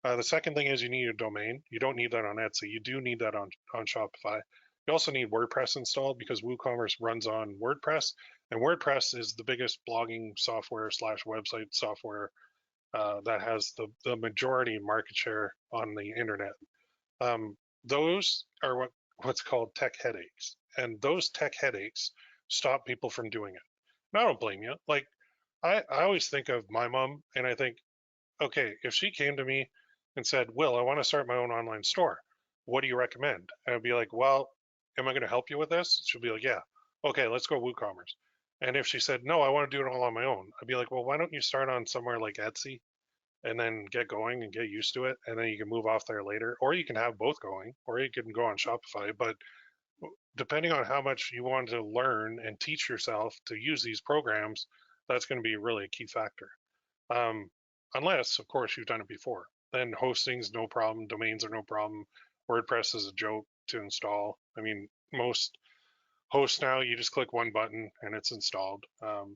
[SPEAKER 1] The second thing is you need a domain. You don't need that on Etsy. You do need that on Shopify. You also need WordPress installed because WooCommerce runs on WordPress, and WordPress is the biggest blogging software slash website software that has the majority market share on the internet. Those are what's called tech headaches, and those tech headaches stop people from doing it. And I don't blame you. Like I always think of my mom, and I think, okay, if she came to me and said, Will, I want to start my own online store, what do you recommend? And I'd be like, well, am I going to help you with this? She'll be like, yeah. Okay, let's go WooCommerce. And if she said, no, I want to do it all on my own, I'd be like, well, why don't you start on somewhere like Etsy and then get going and get used to it, and then you can move off there later, or you can have both going, or you can go on Shopify. But depending on how much you want to learn and teach yourself to use these programs, that's going to be really a key factor. Um, Unless, of course, you've done it before. Then hosting's no problem, domains are no problem. WordPress is a joke to install. I mean, most hosts now, you just click one button and it's installed.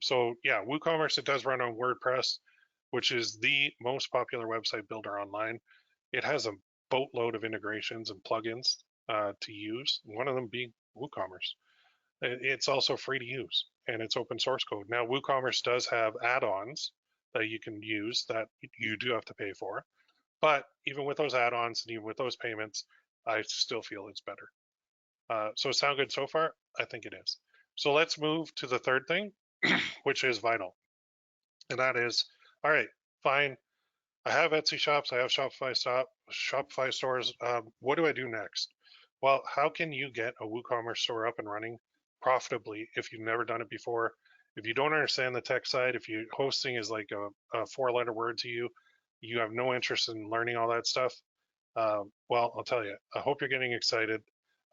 [SPEAKER 1] So yeah, WooCommerce, it does run on WordPress, which is the most popular website builder online. It has a boatload of integrations and plugins to use, one of them being WooCommerce. It's also free to use and it's open source code. Now, WooCommerce does have add-ons that you can use that you do have to pay for. But even with those add-ons and even with those payments, I still feel it's better. So sound good so far? I think it is. So let's move to the third thing, which is vital. And that is, all right, fine. I have Etsy shops. I have Shopify stores. What do I do next? Well, how can you get a WooCommerce store up and running profitably if you've never done it before? If you don't understand the tech side, if you hosting is like a four-letter word to you, you have no interest in learning all that stuff. Well, I'll tell you, I hope you're getting excited,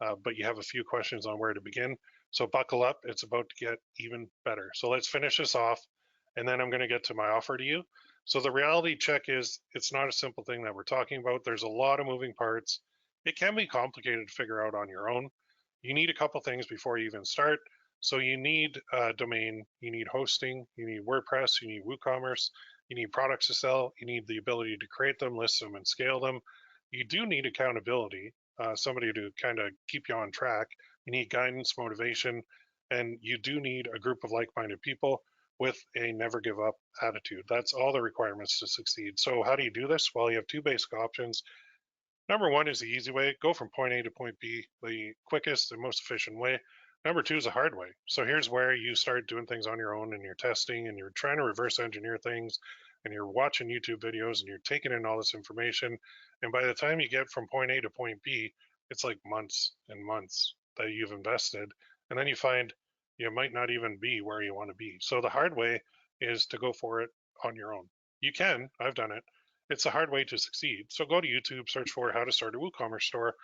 [SPEAKER 1] but you have a few questions on where to begin. So buckle up. It's about to get even better. So let's finish this off, and then I'm going to get to my offer to you. So the reality check is it's not a simple thing that we're talking about. There's a lot of moving parts. It can be complicated to figure out on your own. You need a couple things before you even start. So you need a domain, you need hosting, you need WordPress, you need WooCommerce, you need products to sell, you need the ability to create them, list them, and scale them. You do need accountability, somebody to kind of keep you on track. You need guidance, motivation, and you do need a group of like-minded people with a never give up attitude. That's all the requirements to succeed. So how do you do this? Well, you have two basic options. Number one is the easy way. Go from point A to point B, the quickest and most efficient way. Number two is a hard way. So here's where you start doing things on your own and you're testing and you're trying to reverse engineer things and you're watching YouTube videos and you're taking in all this information. And by the time you get from point A to point B, it's like months and months that you've invested. And then you find you might not even be where you want to be. So the hard way is to go for it on your own. You can, I've done it. It's a hard way to succeed. So go to YouTube, search for how to start a WooCommerce store.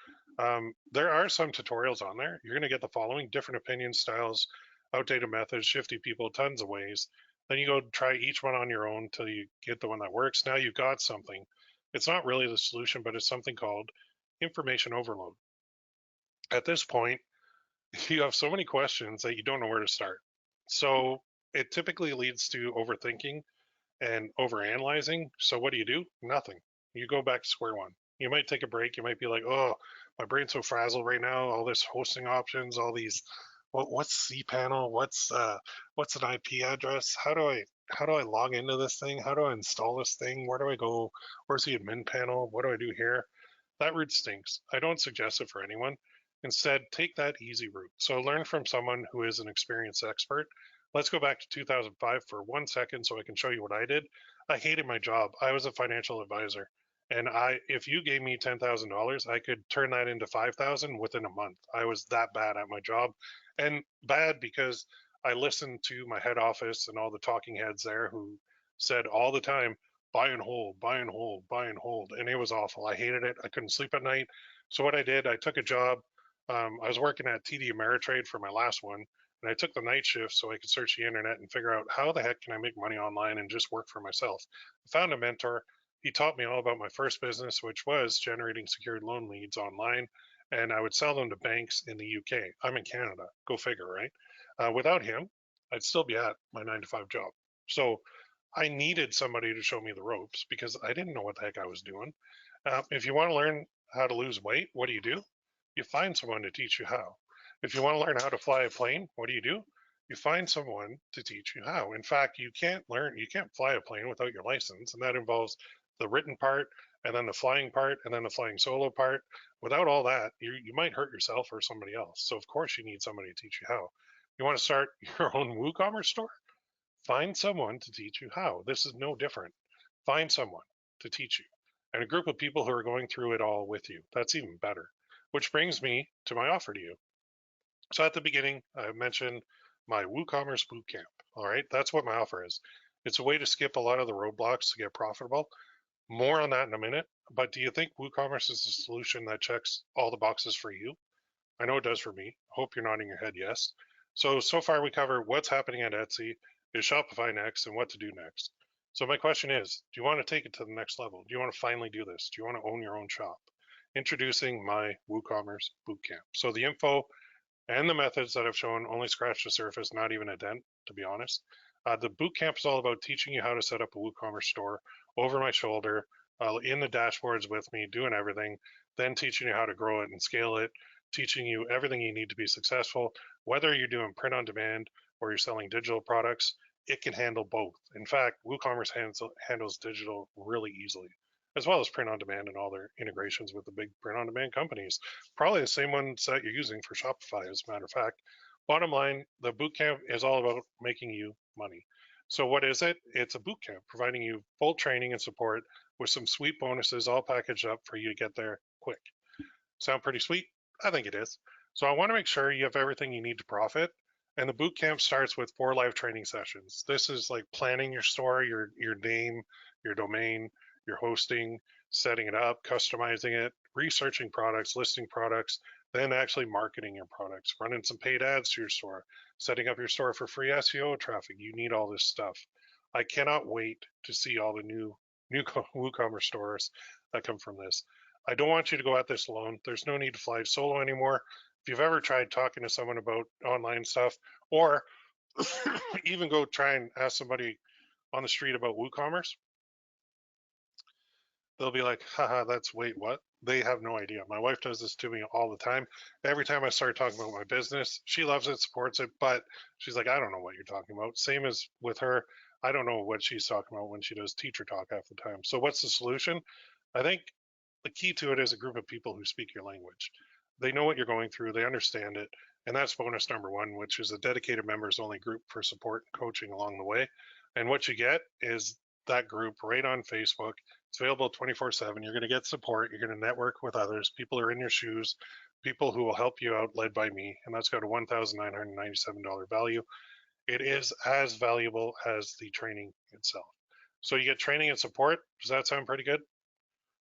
[SPEAKER 1] There are some tutorials on there. You're going to get the following: different opinions, styles, outdated methods, shifty people, tons of ways. Then you go try each one on your own until you get the one that works. Now you've got something. It's not really the solution, but it's something called information overload. At this point, you have so many questions that you don't know where to start. So it typically leads to overthinking and overanalyzing. So what do? Nothing. You go back to square one. You might take a break. You might be like, oh, my brain's so frazzled right now. All this hosting options, all these, what's cPanel? What's an IP address? How do I log into this thing? How do I install this thing? Where do I go? Where's the admin panel? What do I do here? That route stinks. I don't suggest it for anyone. Instead, take that easy route. So learn from someone who is an experienced expert. Let's go back to 2005 for 1 second so I can show you what I did. I hated my job. I was a financial advisor. And if you gave me $10,000, I could turn that into 5,000 within a month. I was that bad at my job, and bad because I listened to my head office and all the talking heads there who said all the time, buy and hold, buy and hold, buy and hold. And it was awful. I hated it. I couldn't sleep at night. So what I did, I took a job. I was working at TD Ameritrade for my last one. and I took the night shift so I could search the internet and figure out how the heck can I make money online and just work for myself. I found a mentor. He taught me all about my first business, which was generating secured loan leads online, and I would sell them to banks in the UK. I'm in Canada. Go figure, right? Without him, I'd still be at my 9 to 5 job. So I needed somebody to show me the ropes because I didn't know what the heck I was doing. If you want to learn how to lose weight, what do? You find someone to teach you how. If you want to learn how to fly a plane, what do? You find someone to teach you how. In fact, you can't fly a plane without your license, and that involves the written part, and then the flying part, and then the flying solo part. Without all that, you might hurt yourself or somebody else. So of course you need somebody to teach you how. You want to start your own WooCommerce store? Find someone to teach you how. This is no different. Find someone to teach you and a group of people who are going through it all with you. That's even better. Which brings me to my offer to you. So at the beginning, I mentioned my WooCommerce Bootcamp. All right, that's what my offer is. It's a way to skip a lot of the roadblocks to get profitable. More on that in a minute. But do you think WooCommerce is the solution that checks all the boxes for you? I know it does for me. Hope you're nodding your head yes. So far we cover what's happening at Etsy, is Shopify next, and what to do next. So my question is, do you want to take it to the next level? Do you want to finally do this? Do you want to own your own shop? Introducing my WooCommerce Bootcamp. So the info and the methods that I've shown only scratch the surface, not even a dent, to be honest. The bootcamp is all about teaching you how to set up a WooCommerce store over my shoulder, in the dashboards with me, doing everything, then teaching you how to grow it and scale it, teaching you everything you need to be successful. Whether you're doing print on demand or you're selling digital products, it can handle both. In fact, WooCommerce handles digital really easily, as well as print on demand and all their integrations with the big print on demand companies. Probably the same ones that you're using for Shopify, as a matter of fact. Bottom line, the bootcamp is all about making you money. So what is it? It's a bootcamp providing you full training and support with some sweet bonuses all packaged up for you to get there quick. Sound pretty sweet? I think it is. So I want to make sure you have everything you need to profit. And the boot camp starts with 4 live training sessions. This is like planning your store, your name, your domain, your hosting, setting it up, customizing it, researching products, listing products, then actually marketing your products, running some paid ads to your store, setting up your store for free SEO traffic. You need all this stuff. I cannot wait to see all the new WooCommerce stores that come from this. I don't want you to go at this alone. There's no need to fly solo anymore. If you've ever tried talking to someone about online stuff, or even go try and ask somebody on the street about WooCommerce, they'll be like, haha, wait, what? They have no idea. My wife does this to me all the time. Every time I start talking about my business, she loves it, supports it, but she's like, I don't know what you're talking about. Same as with her. I don't know what she's talking about when she does teacher talk half the time. So what's the solution? I think the key to it is a group of people who speak your language. They know what you're going through, they understand it, and that's bonus number one, which is a dedicated members only group for support and coaching along the way. And what you get is that group right on Facebook. It's available 24/7. You're going to get support. You're going to network with others. People are in your shoes, people who will help you out, led by me. And that's got a $1,997 value. It is as valuable as the training itself. So you get training and support. Does that sound pretty good?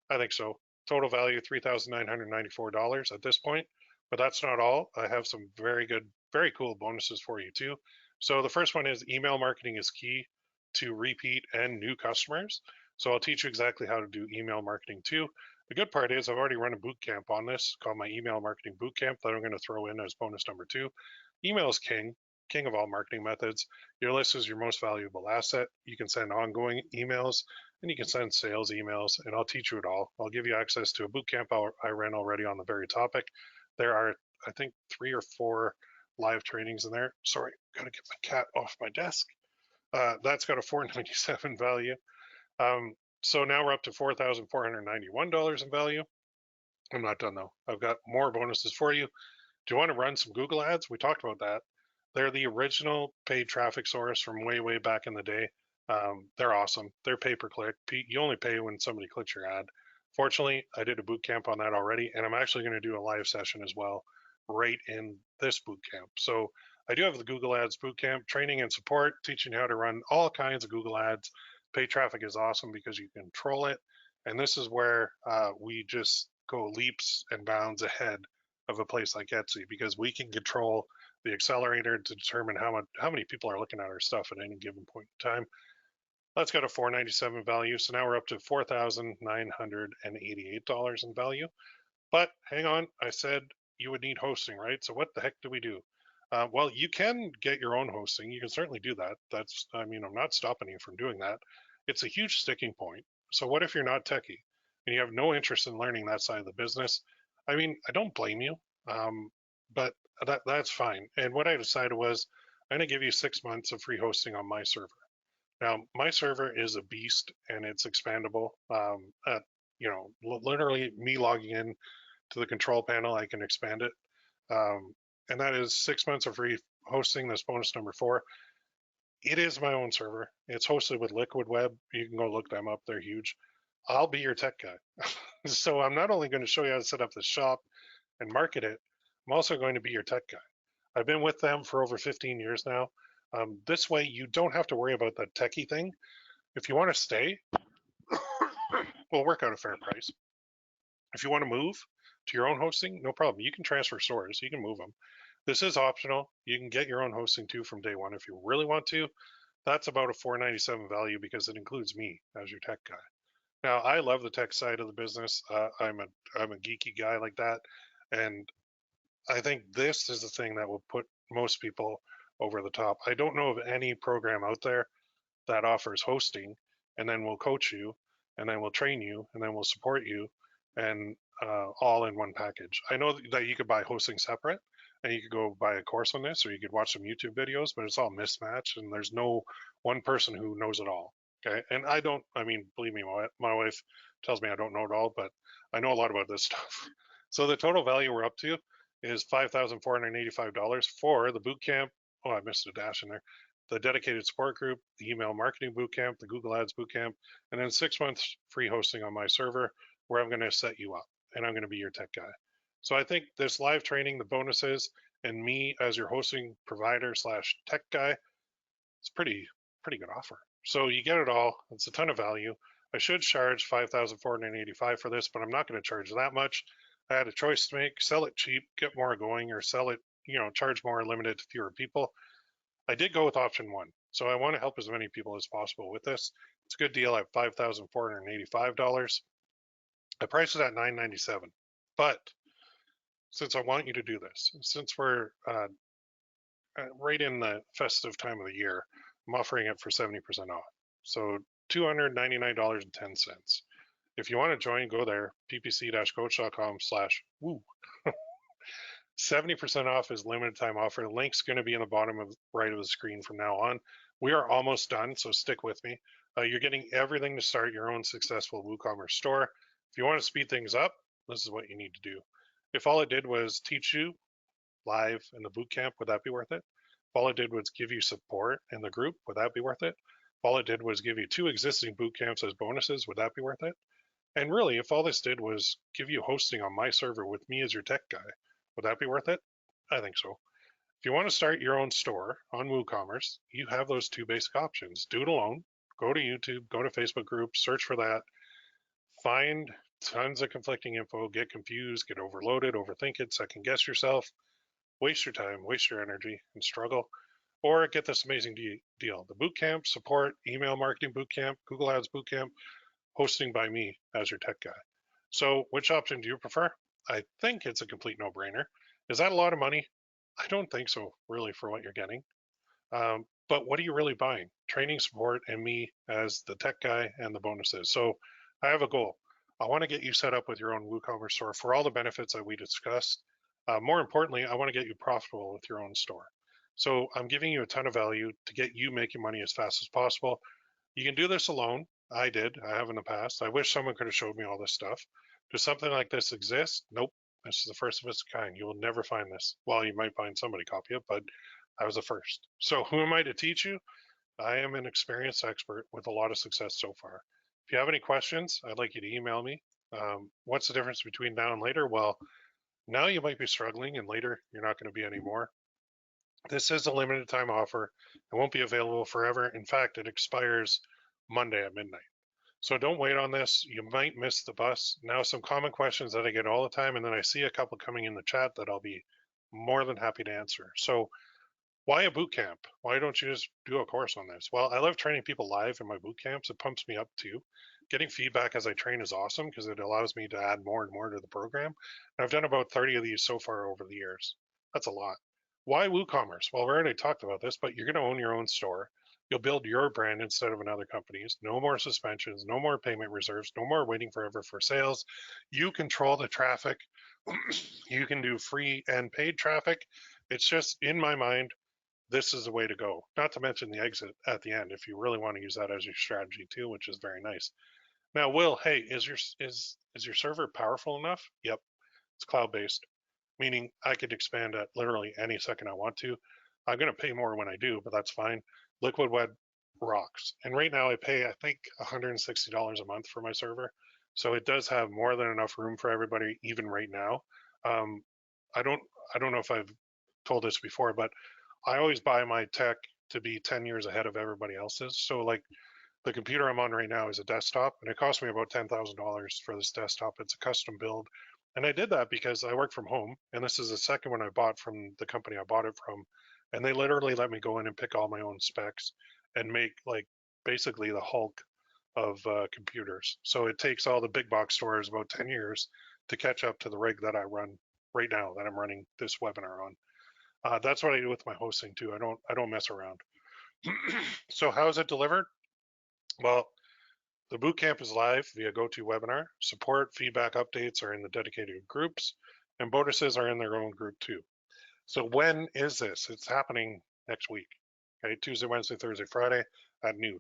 [SPEAKER 1] I think so. Total value $3,994 at this point, but that's not all. I have some very good, very cool bonuses for you too. So the first one is email marketing is key to repeat and new customers. So I'll teach you exactly how to do email marketing too. The good part is I've already run a boot camp on this called my email marketing boot camp that I'm going to throw in as bonus number 2. Email is king of all marketing methods. Your list is your most valuable asset. You can send ongoing emails and you can send sales emails, and I'll teach you it all. I'll give you access to a boot camp I ran already on the very topic. There are, I think, 3 or 4 live trainings in there. Sorry, gotta get my cat off my desk. That's got a $497 value. So now we're up to $4,491 in value. I'm not done though. I've got more bonuses for you. Do you want to run some Google ads? We talked about that. They're the original paid traffic source from way back in the day. They're awesome. They're pay-per-click. You only pay when somebody clicks your ad. Fortunately, I did a boot camp on that already, and I'm actually going to do a live session as well right in this boot camp. So I do have the Google Ads boot camp, training and support, teaching you how to run all kinds of Google Ads. Paid traffic is awesome because you control it, and this is where we just go leaps and bounds ahead of a place like Etsy because we can control the accelerator to determine how many people are looking at our stuff at any given point in time. That's got a $497 value. So now we're up to $4,988 in value. But hang on, I said you would need hosting, right? So what the heck do we do? Well, you can get your own hosting. You can certainly do that. I'm not stopping you from doing that. It's a huge sticking point. So what if you're not techie and you have no interest in learning that side of the business? I don't blame you, but that's fine. And what I decided was I'm going to give you 6 months of free hosting on my server. Now, my server is a beast and it's expandable. Literally me logging in to the control panel, I can expand it. And that is 6 months of free hosting. This bonus number 4. It is my own server. It's hosted with Liquid Web. You can go look them up. They're huge. I'll be your tech guy. So I'm not only going to show you how to set up the shop and market it, I'm also going to be your tech guy. I've been with them for over 15 years now. This way, you don't have to worry about that techie thing. If you want to stay, we'll work out a fair price. If you want to move to your own hosting, no problem. You can transfer stores. You can move them. This is optional. You can get your own hosting too from day one if you really want to. That's about a $497 value because it includes me as your tech guy. Now, I love the tech side of the business. I'm a geeky guy like that, and I think this is the thing that will put most people over the top. I don't know of any program out there that offers hosting and then we'll coach you and then we'll train you and then we'll support you and all in one package. I know that you could buy hosting separate and you could go buy a course on this or you could watch some YouTube videos, but it's all mismatched and there's no one person who knows it all. Okay. And believe me, my wife tells me I don't know it all, but I know a lot about this stuff. So the total value we're up to is $5,485 for the boot camp. Oh, I missed a dash in there. The dedicated support group, the email marketing bootcamp, the Google Ads bootcamp, and then 6 months free hosting on my server where I'm going to set you up and I'm going to be your tech guy. So I think this live training, the bonuses, and me as your hosting provider / tech guy, it's pretty good offer. So you get it all. It's a ton of value. I should charge $5,485 for this, but I'm not going to charge that much. I had a choice to make: sell it cheap, get more going, or sell it, charge more, limited to fewer people. I did go with option 1. So I want to help as many people as possible with this. It's a good deal at $5,485. The price is at $997. But since I want you to do this, since we're right in the festive time of the year, I'm offering it for 70% off. So $299.10. If you want to join, go there, ppc-coach.com/woo. 70% off is limited time offer. The link's going to be in the bottom of right of the screen from now on. We are almost done, so stick with me. You're getting everything to start your own successful WooCommerce store. If you want to speed things up, this is what you need to do. If all it did was teach you live in the bootcamp, would that be worth it? If all it did was give you support in the group, would that be worth it? If all it did was give you 2 existing bootcamps as bonuses, would that be worth it? And really, if all this did was give you hosting on my server with me as your tech guy, would that be worth it? I think so. If you want to start your own store on WooCommerce, you have those 2 basic options. Do it alone. Go to YouTube, go to Facebook groups, search for that, find tons of conflicting info, get confused, get overloaded, overthink it, second guess yourself, waste your time, waste your energy, and struggle. Or get this amazing deal: the bootcamp, support, email marketing bootcamp, Google Ads bootcamp, hosting by me as your tech guy. So which option do you prefer? I think it's a complete no-brainer. Is that a lot of money? I don't think so, really, for what you're getting. But what are you really buying? Training, support, and me as the tech guy and the bonuses. So I have a goal. I want to get you set up with your own WooCommerce store for all the benefits that we discussed. More importantly, I want to get you profitable with your own store. So I'm giving you a ton of value to get you making money as fast as possible. You can do this alone. I did. I have in the past. I wish someone could have showed me all this stuff. Does something like this exist? Nope. This is the first of its kind. You will never find this. Well, you might find somebody copy it, but I was the first. So who am I to teach you? I am an experienced expert with a lot of success so far. If you have any questions, I'd like you to email me. What's the difference between now and later? Well, now you might be struggling and later you're not going to be anymore. This is a limited time offer. It won't be available forever. In fact, it expires Monday at midnight. So don't wait on this. You might miss the bus. Now, some common questions that I get all the time, and then I see a couple coming in the chat that I'll be more than happy to answer. So why a boot camp? Why don't you just do a course on this? Well, I love training people live in my boot camps. It pumps me up too. Getting feedback as I train is awesome because it allows me to add more and more to the program. And I've done about 30 of these so far over the years. That's a lot. Why WooCommerce? Well, we already talked about this, but you're going to own your own store. You'll build your brand instead of another company's. No more suspensions, no more payment reserves, no more waiting forever for sales. You control the traffic. You can do free and paid traffic. It's just, in my mind, this is the way to go. Not to mention the exit at the end if you really want to use that as your strategy too, which is very nice. Now, Will, hey, is your server powerful enough? Yep, it's cloud based, meaning I could expand at literally any second I want to. I'm going to pay more when I do, but that's fine. Liquid Web rocks, and right now I pay I think $160 a month for my server, so it does have more than enough room for everybody even right now. Um, I don't I don't know if I've told this before, but I always buy my tech to be 10 years ahead of everybody else's. So like the computer I'm on right now is a desktop and it cost me about $10,000 for this desktop. It's a custom build. And I did that because I work from home and this is the second one I bought from the company I bought it from. And they literally let me go in and pick all my own specs and make like basically the Hulk of computers. So it takes all the big box stores about 10 years to catch up to the rig that I run right now that I'm running this webinar on. That's what I do with my hosting too. I don't mess around. So how is it delivered? Well, the bootcamp is live via GoToWebinar. Support, feedback, updates are in the dedicated groups, and bonuses are in their own group too. So when is this? It's happening next week. Okay, Tuesday, Wednesday, Thursday, Friday at noon.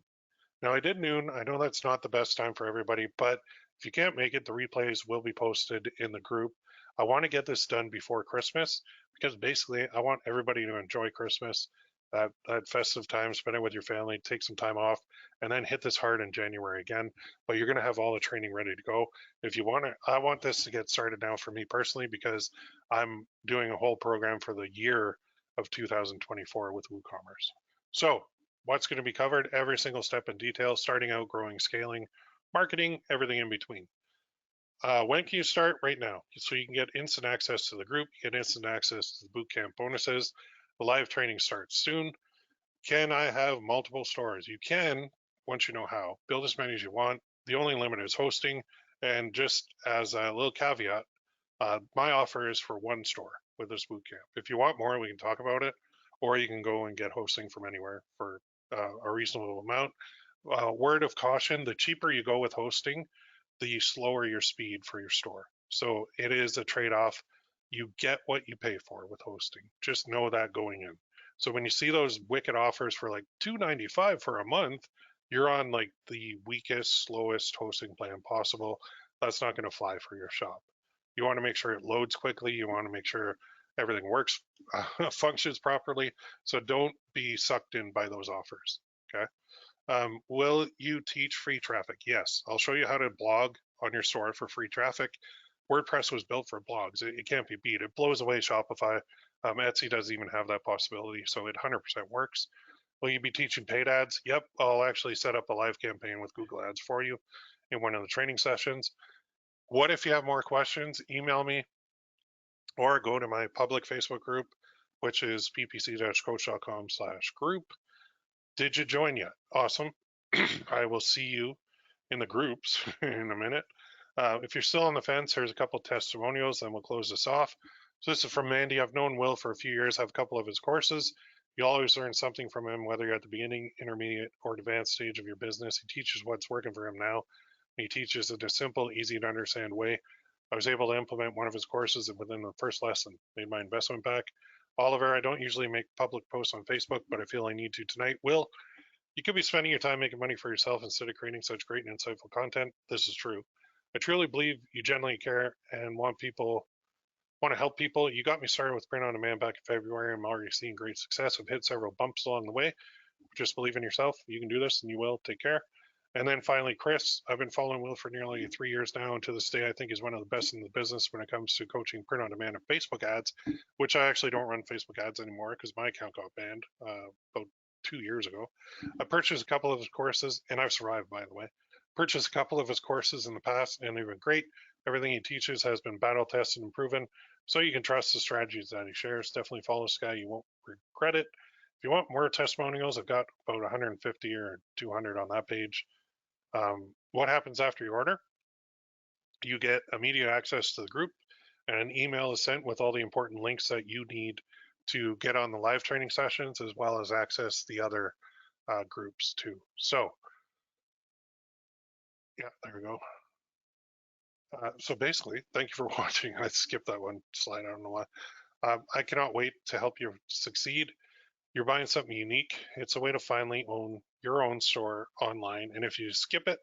[SPEAKER 1] Now I did noon. I know that's not the best time for everybody, but if you can't make it, the replays will be posted in the group. I want to get this done before Christmas because basically I want everybody to enjoy Christmas, that festive time, spend it with your family, take some time off, and then hit this hard in January again. But you're going to have all the training ready to go. If you want to, I want this to get started now for me personally because I'm doing a whole program for the year of 2024 with WooCommerce. So what's going to be covered? Every single step in detail, starting out, growing, scaling, marketing, everything in between. When can you start? Right now. So you can get instant access to the group, get instant access to the bootcamp bonuses. The live training starts soon. Can I have multiple stores? You can, once you know how. Build as many as you want. The only limit is hosting. And just as a little caveat, my offer is for one store with this bootcamp. If you want more, we can talk about it, or you can go and get hosting from anywhere for a reasonable amount. Word of caution, the cheaper you go with hosting, the slower your speed for your store. So it is a trade-off. You get what you pay for with hosting. Just know that going in. So when you see those wicked offers for like $295 for a month, you're on like the weakest, slowest hosting plan possible. That's not going to fly for your shop. You want to make sure it loads quickly. You want to make sure everything works, functions properly. So don't be sucked in by those offers. Okay. Will you teach free traffic? Yes, I'll show you how to blog on your store for free traffic. WordPress was built for blogs. It can't be beat. It blows away Shopify. Etsy doesn't even have that possibility, so it 100% works. Will you be teaching paid ads? Yep, I'll actually set up a live campaign with Google Ads for you in one of the training sessions. What if you have more questions? Email me or go to my public Facebook group, which is ppc-coach.com/group. Did you join yet? Awesome. I will see you in the groups in a minute. If you're still on the fence, here's a couple testimonials, then we'll close this off. So this is from Mandy. I've known Will for a few years, have a couple of his courses. You always learn something from him, whether you're at the beginning, intermediate, or advanced stage of your business. He teaches what's working for him now. He teaches it in a simple, easy to understand way. I was able to implement one of his courses within the first lesson, made my investment back. Oliver, I don't usually make public posts on Facebook, but I feel I need to tonight. Will, you could be spending your time making money for yourself instead of creating such great and insightful content. This is true. I truly believe you genuinely care and want to help people. You got me started with Print on Demand back in February. I'm already seeing great success. I've hit several bumps along the way. Just believe in yourself. You can do this and you will. Take care. And then finally, Chris, I've been following Will for nearly 3 years now, and to this day, I think he's one of the best in the business when it comes to coaching print on demand and Facebook ads, which I actually don't run Facebook ads anymore because my account got banned about 2 years ago. I purchased a couple of his courses, and I've survived, by the way. Purchased a couple of his courses in the past, and they've been great. Everything he teaches has been battle tested and proven. So you can trust the strategies that he shares. Definitely follow this guy. You won't regret it. If you want more testimonials, I've got about 150 or 200 on that page. What happens after you order? You get immediate access to the group, and an email is sent with all the important links that you need to get on the live training sessions, as well as access the other groups too. So yeah, there we go. So basically, thank you for watching. I skipped that one slide. I don't know why. I cannot wait to help you succeed. You're buying something unique. It's a way to finally own your own store online. And if you skip it,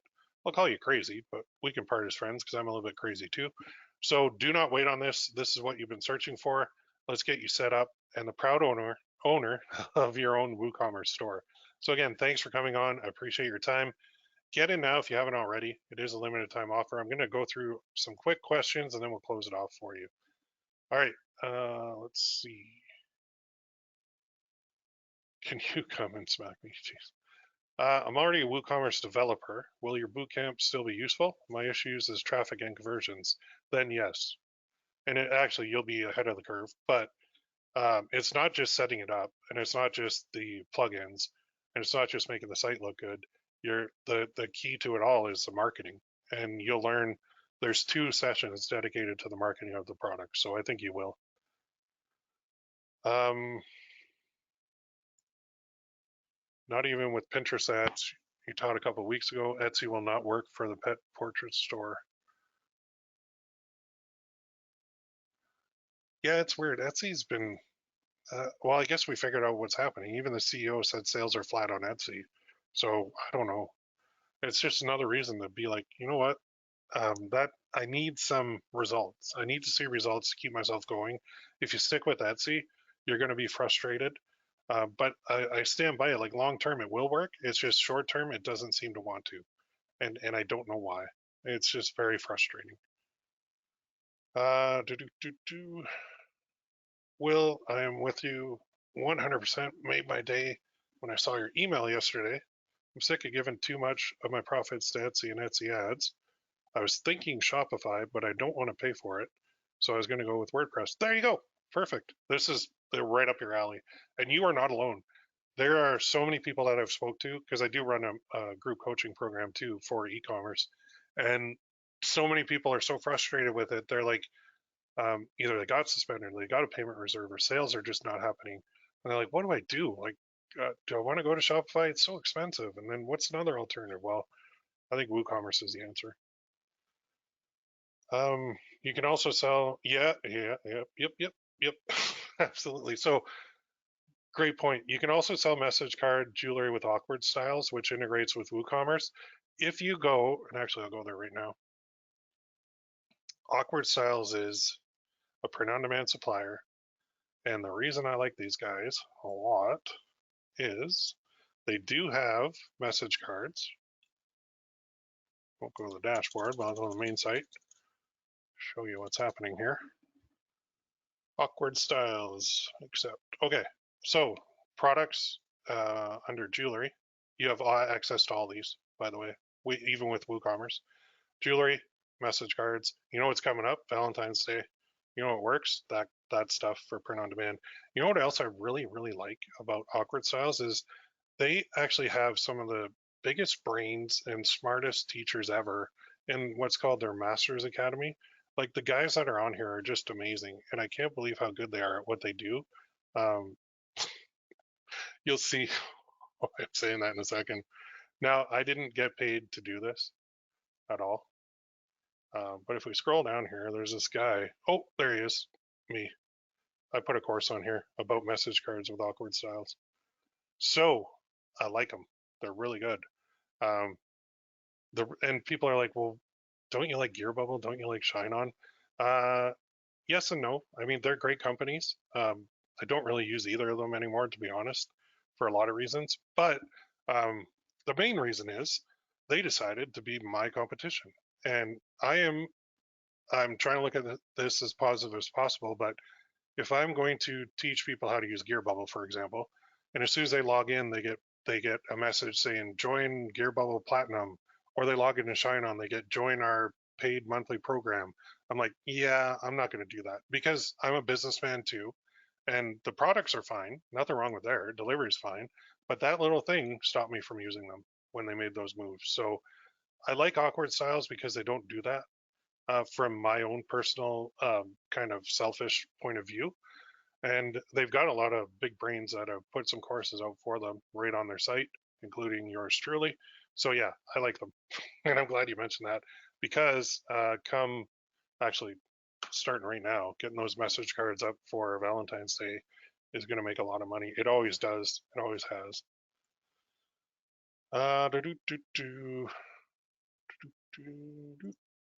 [SPEAKER 1] I'll call you crazy, but we can part as friends because I'm a little bit crazy too. So do not wait on this. This is what you've been searching for. Let's get you set up and the proud owner of your own WooCommerce store. So again, thanks for coming on. I appreciate your time. Get in now if you haven't already. It is a limited time offer. I'm going to go through some quick questions and then we'll close it off for you. All right, let's see. Can you come and smack me? Jeez. I'm already a WooCommerce developer. Will your bootcamp still be useful? My issues is traffic and conversions. Then yes. And actually, you'll be ahead of the curve. But it's not just setting it up, and it's not just the plugins, and it's not just making the site look good. The key to it all is the marketing, and you'll learn. There's 2 sessions dedicated to the marketing of the product, so I think you will. Not even with Pinterest ads. You taught a couple of weeks ago, Etsy will not work for the pet portrait store. Yeah, it's weird. Etsy's been, well, I guess we figured out what's happening. Even the CEO said sales are flat on Etsy. So I don't know. It's just another reason to be like, you know what? That I need some results. I need to see results to keep myself going. If you stick with Etsy, you're going to be frustrated. But I stand by it. Like long term, it will work. It's just short term, it doesn't seem to want to, and I don't know why. It's just very frustrating. Do do do do. Will, I am with you 100%. Made my day when I saw your email yesterday. I'm sick of giving too much of my profits to Etsy and Etsy ads. I was thinking Shopify, but I don't want to pay for it. So I was going to go with WordPress. There you go. Perfect. They're right up your alley. And you are not alone. There are so many people that I've spoke to because I do run a group coaching program too for e-commerce. And so many people are so frustrated with it. They're like, either they got suspended, or they got a payment reserve, or sales are just not happening. And they're like, what do I do? Like, do I want to go to Shopify? It's so expensive. And then what's another alternative? Well, I think WooCommerce is the answer. You can also sell, yep. Absolutely. So great point. You can also sell message card jewelry with awkward styles, which integrates with WooCommerce. If you go, and actually I'll go there right now. Awkward Styles is a print-on-demand supplier. And the reason I like these guys a lot is they do have message cards. Won't go to the dashboard, but I'll go to the main site. Show you what's happening here. Awkward Styles, accept. Okay, so products under jewelry. You have access to all these, by the way, even with WooCommerce. Jewelry, message cards. You know what's coming up? Valentine's Day. You know what works? That stuff for print on demand. You know what else I really, really like about Awkward Styles is they actually have some of the biggest brains and smartest teachers ever in what's called their Masters Academy. Like the guys that are on here are just amazing, and I can't believe how good they are at what they do. Um, you'll see why I'm saying that in a second. Now, I didn't get paid to do this at all. But if we scroll down here, there's this guy. Oh, there he is. Me. I put a course on here about message cards with awkward styles. So I like them. They're really good. Um, and people are like, well, don't you like Gear Bubble? Don't you like Shine On? Yes and no. I mean, they're great companies. I don't really use either of them anymore, to be honest, for a lot of reasons. But the main reason is they decided to be my competition, and I'm trying to look at this as positive as possible. But if I'm going to teach people how to use Gear Bubble, for example, and as soon as they log in, they get a message saying join Gear Bubble Platinum, or they log into Shine On, they get join our paid monthly program. I'm like, yeah, I'm not going to do that because I'm a businessman too. And the products are fine. Nothing wrong with there. Delivery's fine. But that little thing stopped me from using them when they made those moves. So I like awkward styles because they don't do that from my own personal kind of selfish point of view. And they've got a lot of big brains that have put some courses out for them right on their site, including yours truly. So yeah, I like them. And I'm glad you mentioned that because come actually starting right now, getting those message cards up for Valentine's Day is going to make a lot of money. It always does. It always has.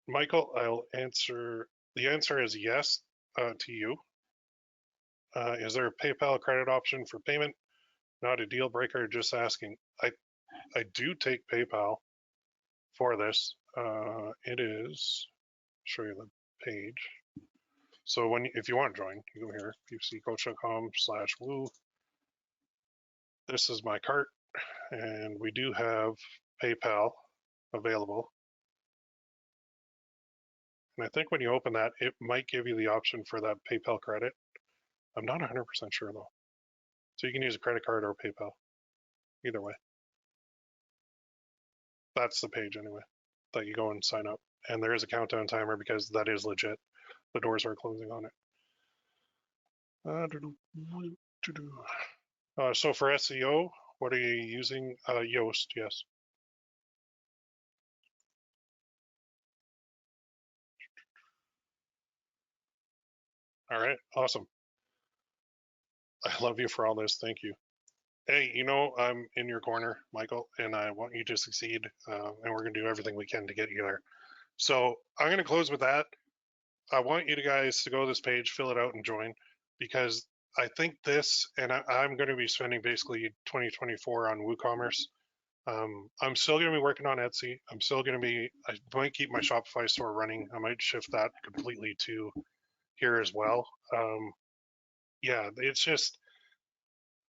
[SPEAKER 1] Michael, I'll answer. The answer is yes to you. Is there a PayPal credit option for payment? Not a deal breaker, just asking. I do take PayPal for this. It is, show you the page. So if you want to join, you go here, ppccoach.com/woo. This is my cart, and we do have PayPal available. And I think when you open that, it might give you the option for that PayPal credit. I'm not 100% sure though. So you can use a credit card or PayPal, either way. That's the page anyway, that you go and sign up. And there is a countdown timer because that is legit. The doors are closing on it. So for SEO, what are you using? Yoast, yes. All right, awesome. I love you for all this. Thank you. Hey, I'm in your corner, Michael, and I want you to succeed. And we're going to do everything we can to get you there. So I'm going to close with that. I want you guys to go to this page, fill it out, and join because I think this, and I'm going to be spending basically 2024 on WooCommerce. I'm still going to be working on Etsy. I might keep my Shopify store running. I might shift that completely to here as well. Yeah, it's just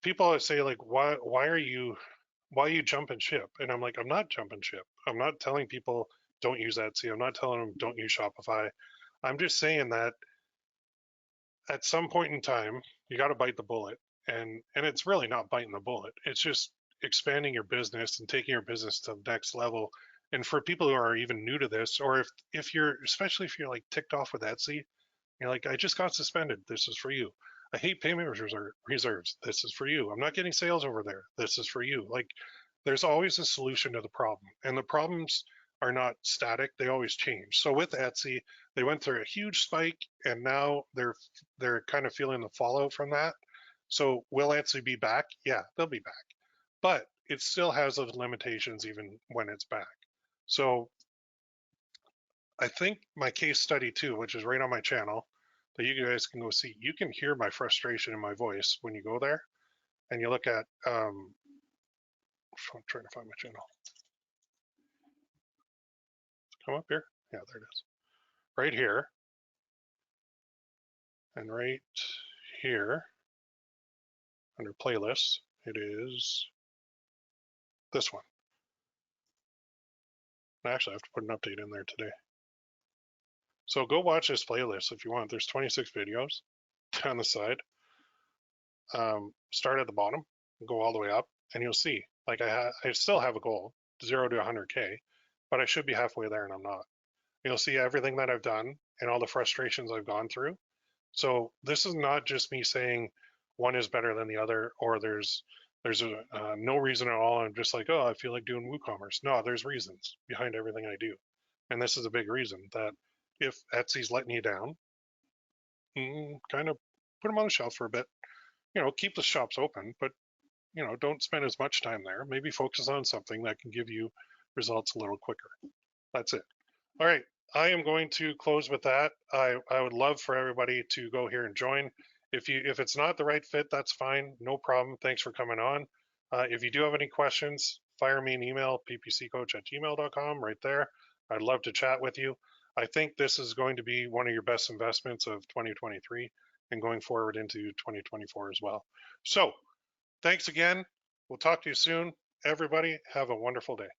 [SPEAKER 1] people always say like, why are you jumping ship? And I'm like, I'm not jumping ship. I'm not telling people don't use Etsy. I'm not telling them don't use Shopify. I'm just saying that at some point in time, you got to bite the bullet. And it's really not biting the bullet. It's just expanding your business and taking your business to the next level. And for people who are even new to this, or if you're, especially if you're like ticked off with Etsy, you're like, I just got suspended. This is for you. I hate payment reserves. This is for you. I'm not getting sales over there. This is for you. Like, there's always a solution to the problem, and the problems are not static. They always change. So with Etsy, they went through a huge spike, and now they're kind of feeling the fallout from that. So will Etsy be back? Yeah, they'll be back, but it still has those limitations even when it's back. So I think my case study too, which is right on my channel, that you guys can go see. You can hear my frustration in my voice when you go there, and you look at. I'm trying to find my channel. Come up here. Yeah, there it is. Right here, and right here under playlists, it is this one. Actually, I have to put an update in there today. So go watch this playlist if you want. There's 26 videos down the side. Start at the bottom, go all the way up, and you'll see. Like I still have a goal, 0 to 100K, but I should be halfway there, and I'm not. You'll see everything that I've done and all the frustrations I've gone through. So this is not just me saying one is better than the other, or there's no reason at all. I'm just like, oh, I feel like doing WooCommerce. No, there's reasons behind everything I do, and this is a big reason that if Etsy's letting you down, kind of put them on the shelf for a bit. Keep the shops open, but don't spend as much time there. Maybe focus on something that can give you results a little quicker. That's it. All right. I am going to close with that. I would love for everybody to go here and join. If it's not the right fit, that's fine. No problem. Thanks for coming on. If you do have any questions, fire me an email, ppccoach@gmail.com, right there. I'd love to chat with you. I think this is going to be one of your best investments of 2023 and going forward into 2024 as well. So thanks again. We'll talk to you soon. Everybody, have a wonderful day.